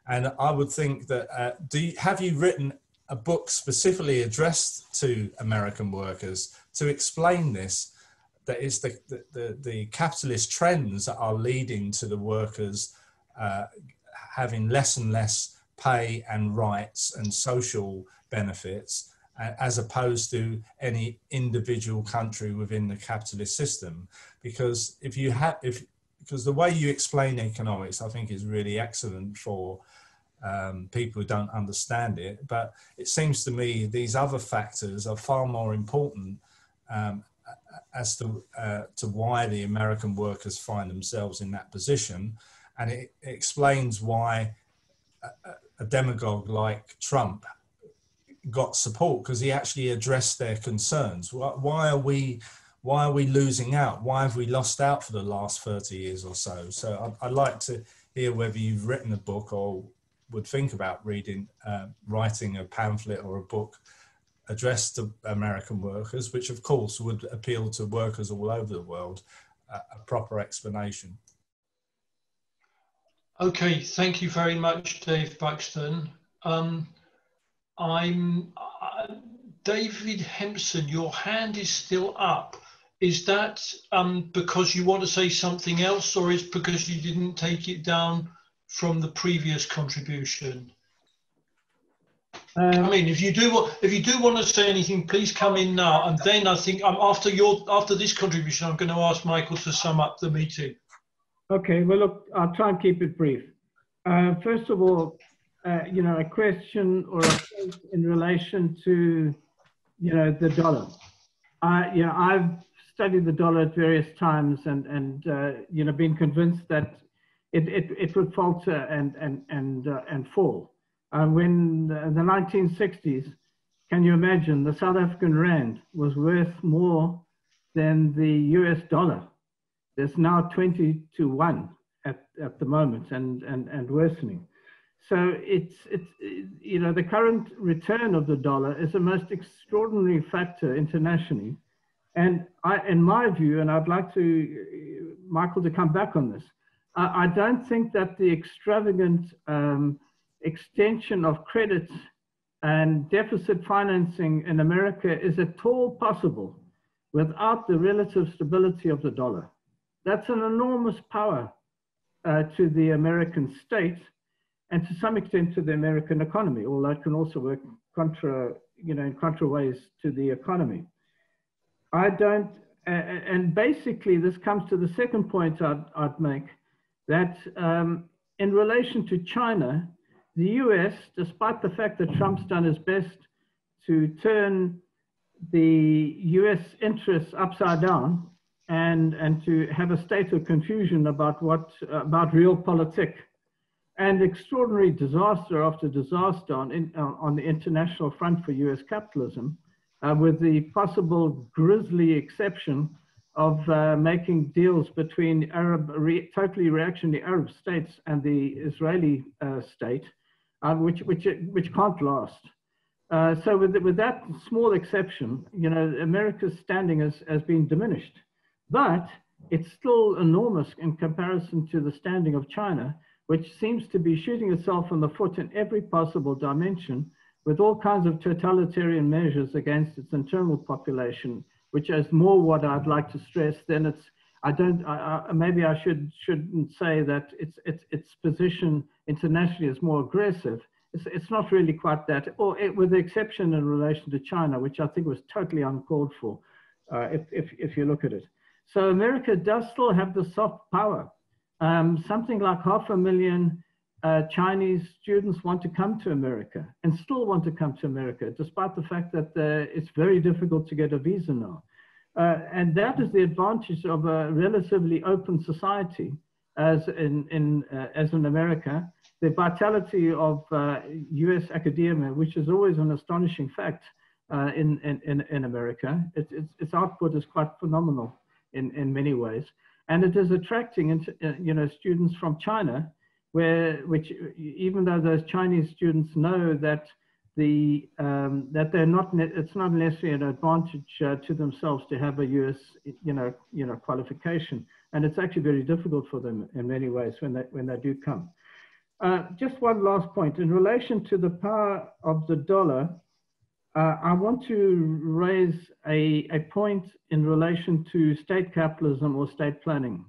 And I would think that, have you written a book specifically addressed to American workers to explain this, that it's the capitalist trends that are leading to the workers having less and less pay and rights and social benefits, as opposed to any individual country within the capitalist system? Because because the way you explain economics, I think, is really excellent for people who don't understand it. But it seems to me these other factors are far more important as to why the American workers find themselves in that position. And it explains why a demagogue like Trump got support, because he actually addressed their concerns. Why are we losing out? Why have we lost out for the last 30 years or so? So I'd like to hear whether you've written a book or would think about writing a pamphlet or a book addressed to American workers, which of course would appeal to workers all over the world, a proper explanation. Okay, thank you very much, Dave Buxton. David Hempson, your hand is still up. Is that because you want to say something else, or is it because you didn't take it down from the previous contribution? I mean, if you do want to say anything, please come in now, and then I think after this contribution, I'm going to ask Michael to sum up the meeting. Okay. Well, look, I'll try and keep it brief. First of all, a question or a point in relation to, the dollar. I've studied the dollar at various times and been convinced that it would falter and fall. When the 1960s, can you imagine, the South African rand was worth more than the US dollar. There's now 20 to 1 at the moment and worsening. So it's the current return of the dollar is the most extraordinary factor internationally. And in my view, and I'd like to Michael to come back on this, I don't think that the extravagant extension of credit and deficit financing in America is at all possible without the relative stability of the dollar. That's an enormous power to the American state and to some extent to the American economy, although it can also work in contra ways to the economy. I don't, and basically this comes to the second point I'd make. that in relation to China, the US, despite the fact that Trump's done his best to turn the US interests upside down and to have a state of confusion about about realpolitik and extraordinary disaster after disaster on the international front for US capitalism, with the possible grisly exception of making deals between totally reactionary Arab states and the Israeli state, which can't last. So with that small exception, you know, America's standing has been diminished, but it's still enormous in comparison to the standing of China, which seems to be shooting itself in the foot in every possible dimension, with all kinds of totalitarian measures against its internal population, which is more what I'd like to stress than its. Maybe I shouldn't say that its position internationally is more aggressive. It's not really quite that, with the exception in relation to China, which I think was totally uncalled for, if you look at it. So America does still have the soft power. Something like 500,000 Chinese students want to come to America and still want to come to America, despite the fact that it's very difficult to get a visa now. And that is the advantage of a relatively open society as in America. The vitality of US academia, which is always an astonishing fact in America, its output is quite phenomenal in many ways. And it is attracting students from China, which even though those Chinese students know that that it's not necessarily an advantage to themselves to have a US qualification, and it's actually very difficult for them in many ways when they do come. Just one last point in relation to the power of the dollar. I want to raise a point in relation to state capitalism or state planning.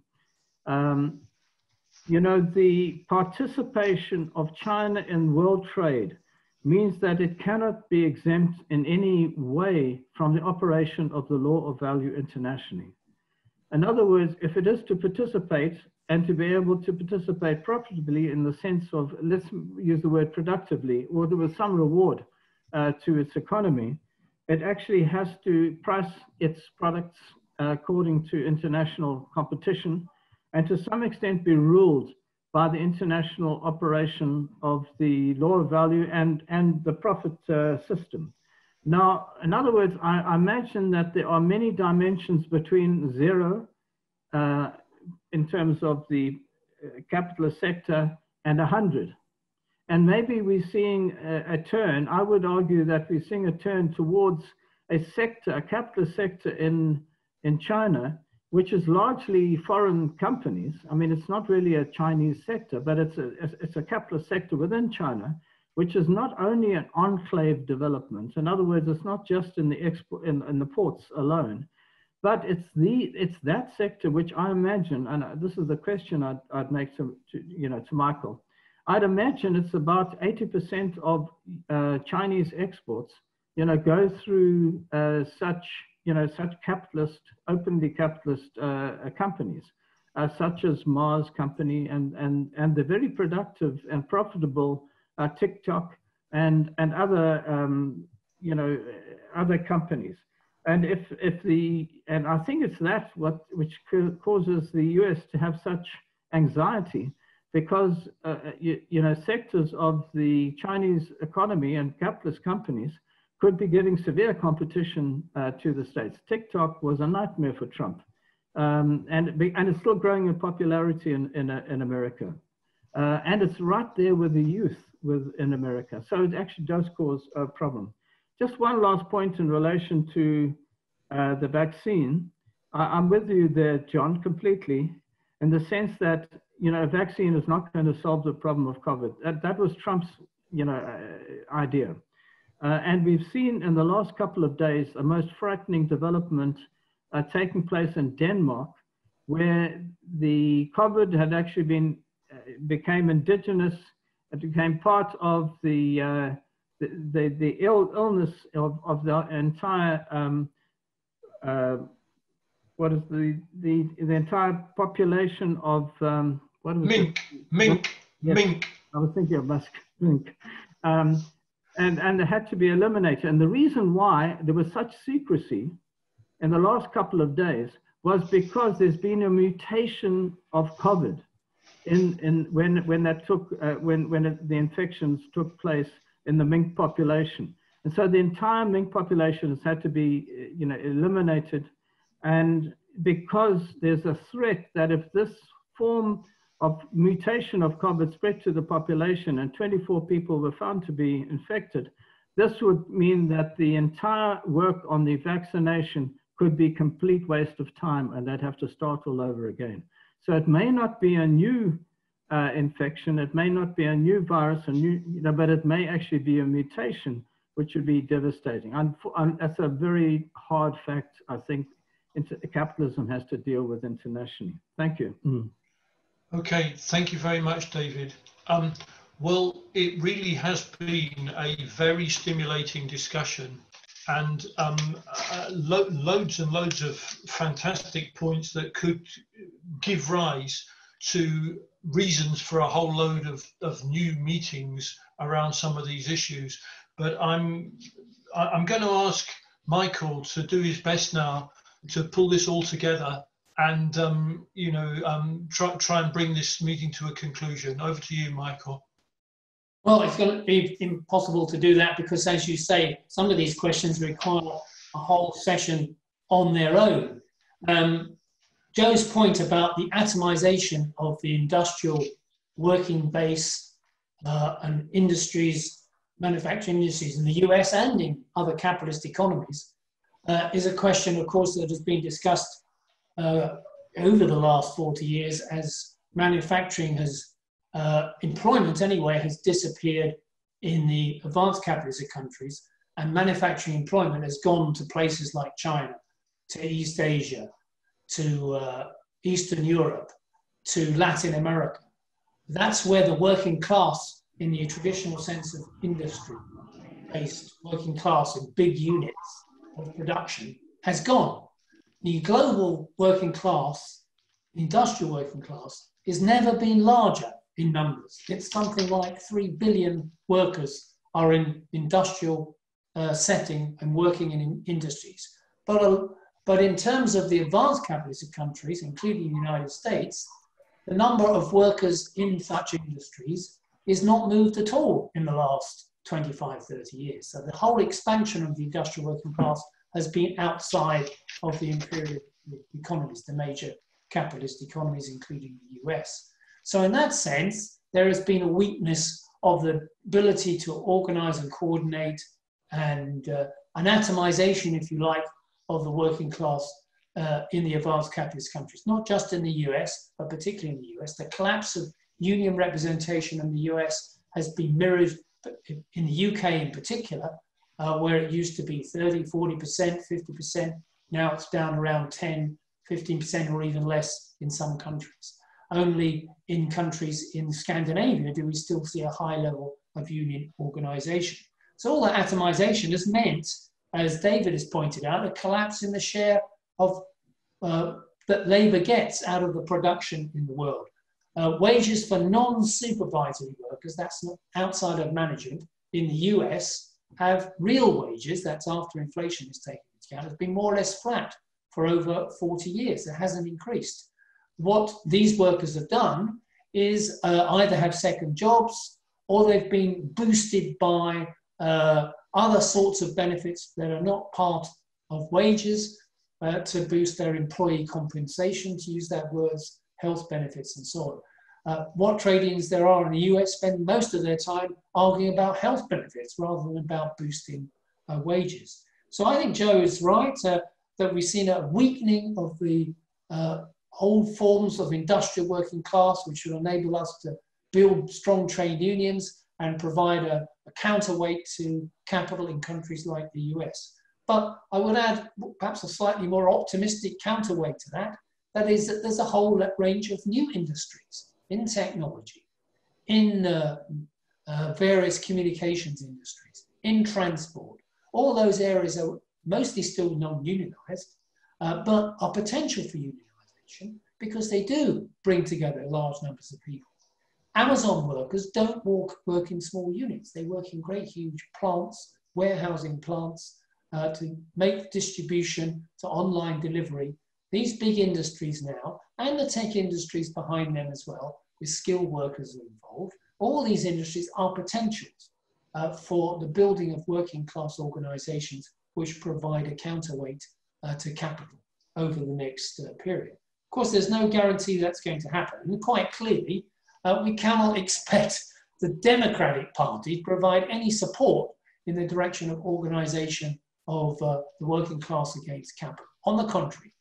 The participation of China in world trade means that it cannot be exempt in any way from the operation of the law of value internationally. In other words, if it is to participate and to be able to participate profitably in the sense of, let's use the word productively, or there was some reward to its economy, it actually has to price its products according to international competition and to some extent be ruled by the international operation of the law of value and the profit system. Now, in other words, I imagine that there are many dimensions between zero in terms of the capitalist sector and 100. And maybe we're seeing a turn. I would argue that we're seeing a turn towards a sector, a capitalist sector in China, which is largely foreign companies. I mean, it's not really a Chinese sector, but it's a capitalist sector within China, which is not only an enclave development. In other words, it's not just in the in the ports alone, but it's that sector which I imagine, and this is the question I'd make to Michael. I'd imagine it's about 80% of Chinese exports, go through such capitalist, openly capitalist companies, such as Mars Company and the very productive and profitable TikTok and other other companies. And and I think it's that which causes the US to have such anxiety, because sectors of the Chinese economy and capitalist companies could be giving severe competition to the states. TikTok was a nightmare for Trump, and it's still growing in popularity in America, and it's right there with the youth in America. So it actually does cause a problem. Just one last point in relation to the vaccine. I'm with you there, John, completely, in the sense that a vaccine is not going to solve the problem of COVID. That was Trump's idea. And we've seen in the last couple of days a most frightening development taking place in Denmark, where the COVID had actually became indigenous. It became part of the illness of the entire the entire population of what was mink, it? mink, Yes, mink. I was thinking of musk, mink. And it had to be eliminated. And the reason why there was such secrecy in the last couple of days was because there's been a mutation of COVID when the infections took place in the mink population. And so the entire mink population has had to be, eliminated. And because there's a threat that if this form of mutation of COVID spread to the population and 24 people were found to be infected, this would mean that the entire work on the vaccination could be complete waste of time, and they'd have to start all over again. So it may not be a new infection, it may not be a new virus, but it may actually be a mutation, which would be devastating. That's a very hard fact, I think, capitalism has to deal with internationally. Thank you. Okay, thank you very much, David. Well, it really has been a very stimulating discussion, and loads and loads of fantastic points that could give rise to reasons for a whole load of new meetings around some of these issues. But I'm going to ask Michael to do his best now to pull this all together and try and bring this meeting to a conclusion. Over to you, Michael. Well, it's going to be impossible to do that because, as you say, some of these questions require a whole session on their own. Joe's point about the atomization of the industrial working base and industries, manufacturing industries in the US and in other capitalist economies is a question, of course, that has been discussed over the last 40 years as manufacturing has, employment anyway, has disappeared in the advanced capitalist countries, and manufacturing employment has gone to places like China, to East Asia, to Eastern Europe, to Latin America. That's where the working class, in the traditional sense of industry-based working class in big units of production, has gone. The global working class, the industrial working class, has never been larger in numbers. It's something like 3 billion workers are in industrial setting and working in industries. But in terms of the advanced capitalist countries, including the United States, the number of workers in such industries is not moved at all in the last 25, 30 years. So the whole expansion of the industrial working class has been outside of the imperial economies, the major capitalist economies, including the US. So in that sense, there has been a weakness of the ability to organize and coordinate and an atomization, if you like, of the working class in the advanced capitalist countries, not just in the US, but particularly in the US. The collapse of union representation in the US has been mirrored in the UK in particular, where it used to be 30, 40%, 50%. Now it's down around 10, 15% or even less in some countries. Only in countries in Scandinavia do we still see a high level of union organization. So all that atomization has meant, as David has pointed out, a collapse in the share of that labor gets out of the production in the world. Wages for non-supervisory workers, that's not outside of management, in the US have real wages, that's after inflation is taken into account, has been more or less flat for over 40 years. It hasn't increased. What these workers have done is either have second jobs or they've been boosted by other sorts of benefits that are not part of wages to boost their employee compensation, to use that words, health benefits and so on. What trade unions there are in the US spend most of their time arguing about health benefits rather than about boosting wages. So I think Joe is right that we've seen a weakening of the old forms of industrial working class, which will enable us to build strong trade unions and provide a counterweight to capital in countries like the US. But I would add perhaps a slightly more optimistic counterweight to that. That is that there's a whole range of new industries in technology, in various communications industries, in transport. All those areas are mostly still non-unionized, but are potential for unionization. because they do bring together large numbers of people. Amazon workers don't work in small units. They work in great, huge plants, warehousing plants, to make distribution, to online delivery. These big industries now, and the tech industries behind them as well, with skilled workers involved, all these industries are potentials for the building of working class organizations which provide a counterweight to capital over the next period. Of course, there's no guarantee that's going to happen. And quite clearly, we cannot expect the Democratic Party to provide any support in the direction of organization of the working class against capital. On the contrary,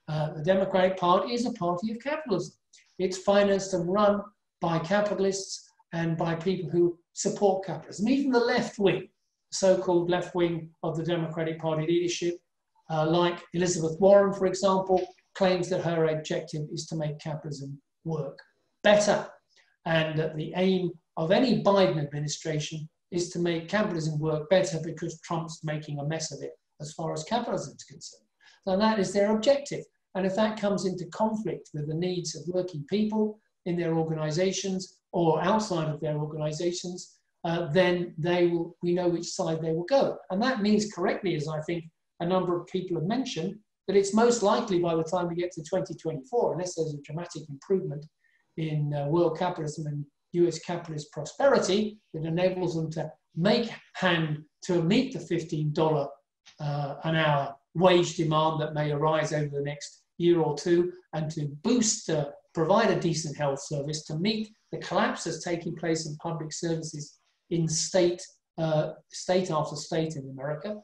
the Democratic Party is a party of capitalism. It's financed and run by capitalists and by people who support capitalism. Even the left wing, so-called left wing of the Democratic Party leadership, like Elizabeth Warren, for example, claims that her objective is to make capitalism work better, and that the aim of any Biden administration is to make capitalism work better because Trump's making a mess of it as far as capitalism is concerned. So that is their objective. And if that comes into conflict with the needs of working people in their organizations or outside of their organizations, then we know which side they will go. And that means correctly, as I think a number of people have mentioned, that it's most likely by the time we get to 2024, unless there's a dramatic improvement in world capitalism and US capitalist prosperity that enables them to make hand to meet the $15 an hour wage demand that may arise over the next year or two, and to boost, provide a decent health service, to meet the collapse that's taking place in public services in state after state in America.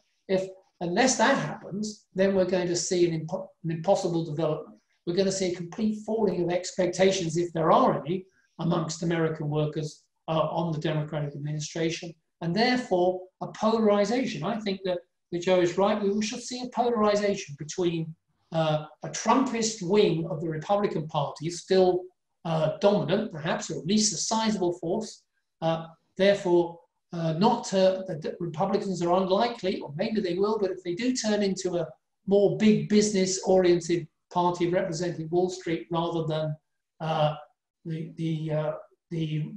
Unless that happens, then we're going to see an impossible development. We're going to see a complete falling of expectations, if there are any, amongst American workers on the Democratic administration, and therefore a polarization. I think that Joe is right. We should see a polarization between a Trumpist wing of the Republican Party, still dominant perhaps, or at least a sizable force. Therefore, the Republicans are unlikely, or maybe they will, but if they do turn into a more big business oriented party representing Wall Street rather than the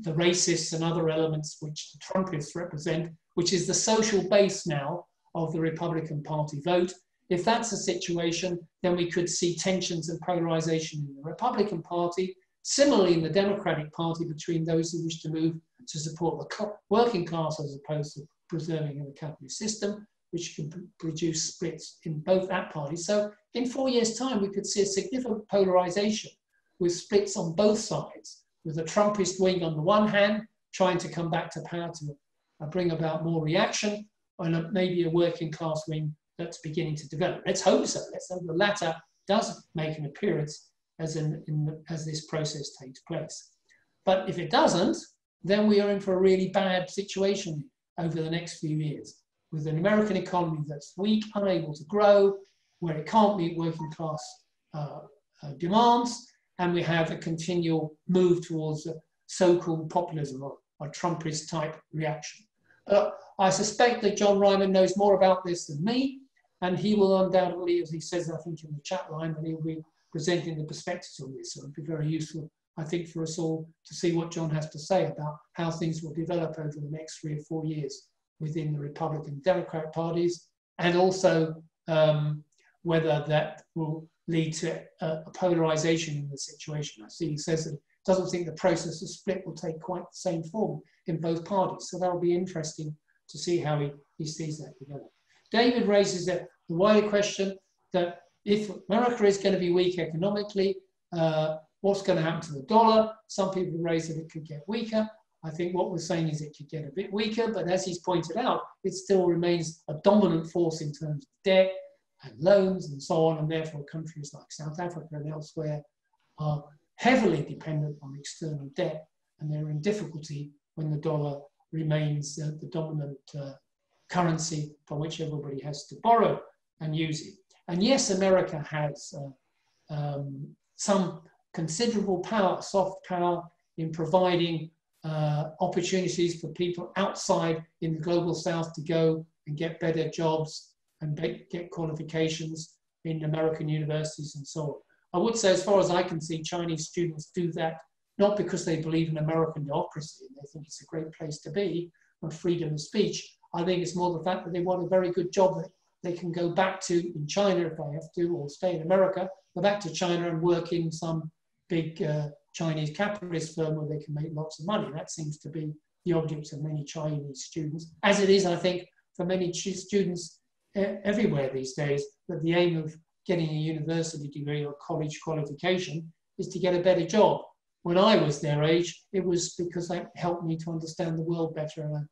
racists and other elements which the Trumpists represent, which is the social base now of the Republican Party vote. If that's the situation, then we could see tensions and polarization in the Republican Party. Similarly, in the Democratic Party, between those who wish to move to support the working class as opposed to preserving the capitalist system, which can produce splits in both that party. So in 4 years' time, we could see a significant polarization with splits on both sides, with the Trumpist wing on the one hand, trying to come back to power to bring about more reaction, and maybe a working class wing that's beginning to develop. Let's hope so. Let's hope the latter does make an appearance as this process takes place. But if it doesn't, then we are in for a really bad situation over the next few years, with an American economy that's weak, unable to grow, where it can't meet working class demands, and we have a continual move towards a so-called populism or Trumpist type reaction. I suspect that John Ryman knows more about this than me, and he will undoubtedly, as he says, I think in the chat line, that he'll be presenting the perspectives on this. So it'll be very useful, I think, for us all to see what John has to say about how things will develop over the next 3 or 4 years within the Republican and Democrat parties, and also whether that will lead to a polarization in the situation. I see he says that he doesn't think the process of split will take quite the same form in both parties. So that'll be interesting to see how he sees that develop. David raises the wider question that if America is going to be weak economically, what's going to happen to the dollar? Some people raise that it could get weaker. I think what we're saying is it could get a bit weaker, but as he's pointed out, it still remains a dominant force in terms of debt and loans and so on, and therefore countries like South Africa and elsewhere are heavily dependent on external debt, and they're in difficulty when the dollar remains the dominant currency from which everybody has to borrow and use it. And yes, America has some considerable power, soft power, in providing opportunities for people outside in the global south to go and get better jobs and get qualifications in American universities and so on. I would say, as far as I can see, Chinese students do that not because they believe in American democracy and they think it's a great place to be, or freedom of speech. I think it's more the fact that they want a very good job that they can go back to in China if they have to, or stay in America, go back to China and work in some big Chinese capitalist firm where they can make lots of money. That seems to be the object of many Chinese students, as it is, I think, for many students everywhere these days, that the aim of getting a university degree or college qualification is to get a better job. When I was their age, it was because that helped me to understand the world better and I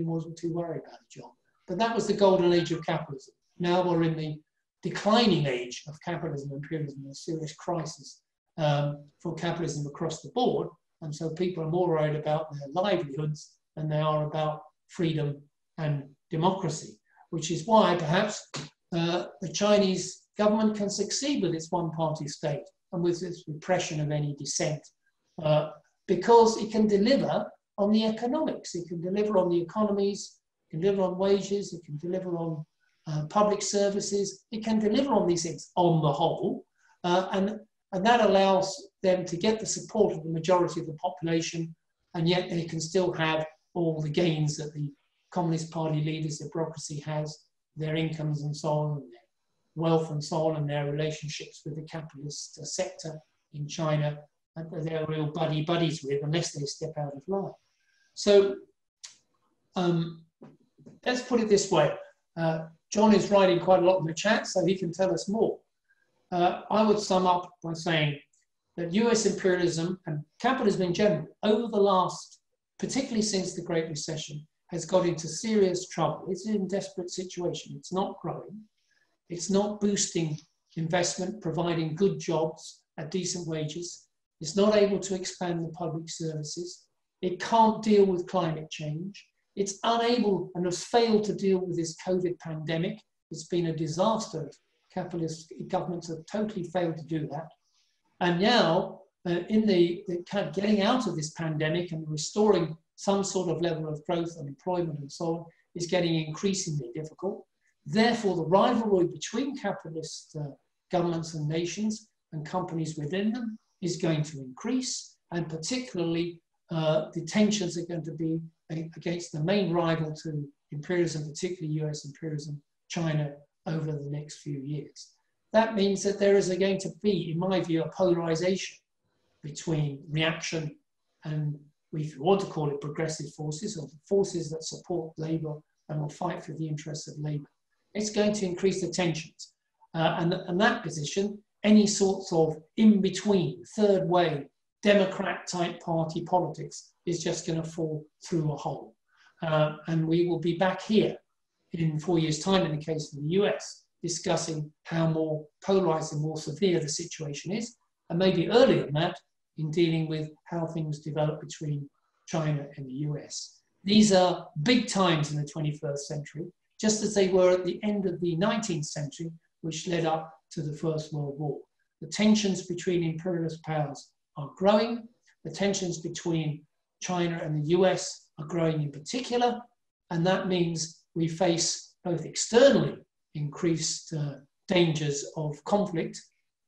wasn't too worried about a job. But that was the golden age of capitalism. Now we're in the declining age of capitalism and imperialism, a serious crisis for capitalism across the board. And so people are more worried about their livelihoods than they are about freedom and democracy, which is why perhaps the Chinese government can succeed with its one-party state and with its repression of any dissent, because it can deliver on the economics, it can deliver on the economies, it can deliver on wages, it can deliver on public services, it can deliver on these things on the whole, and that allows them to get the support of the majority of the population, and yet they can still have all the gains that the Communist Party leaders, the bureaucracy has, their incomes and so on, and their wealth and so on, and their relationships with the capitalist sector in China, and they're real buddies with, unless they step out of line. So let's put it this way. John is writing quite a lot in the chat, so he can tell us more. I would sum up by saying that US imperialism and capitalism in general, over the last, particularly since the Great Recession, has got into serious trouble. It's in a desperate situation. It's not growing. It's not boosting investment, providing good jobs at decent wages. It's not able to expand the public services. It can't deal with climate change. It's unable and has failed to deal with this COVID pandemic. It's been a disaster. Capitalist governments have totally failed to do that. And now, in the kind of getting out of this pandemic and restoring some sort of level of growth and employment and so on, is getting increasingly difficult. Therefore, the rivalry between capitalist governments and nations and companies within them is going to increase, and particularly the tensions are going to be against the main rival to imperialism, particularly US imperialism, China, over the next few years. That means that there is going to be, in my view, a polarization between reaction and, if you want to call it, progressive forces, or the forces that support labour and will fight for the interests of labour. It's going to increase the tensions. And that position, any sorts of in-between, third way, Democrat-type party politics is just going to fall through a hole. And we will be back here in 4 years' time, in the case of the US, discussing how more polarized and more severe the situation is, and maybe earlier than that, in dealing with how things develop between China and the US. These are big times in the 21st century, just as they were at the end of the 19th century, which led up to the First World War. The tensions between imperialist powers are growing. The tensions between China and the US are growing in particular, and that means we face both externally increased dangers of conflict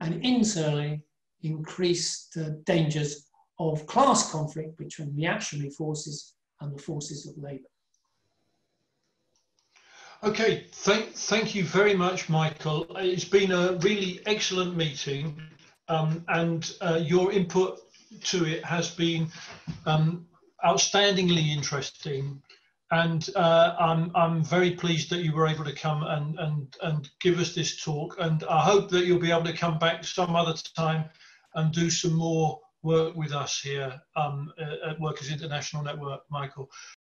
and internally increased dangers of class conflict between reactionary forces and the forces of labour. Okay, thank you very much, Michael. It's been a really excellent meeting, and your input to it has been outstandingly interesting. And I'm very pleased that you were able to come and give us this talk. And I hope that you'll be able to come back some other time and do some more work with us here at Workers International Network, Michael.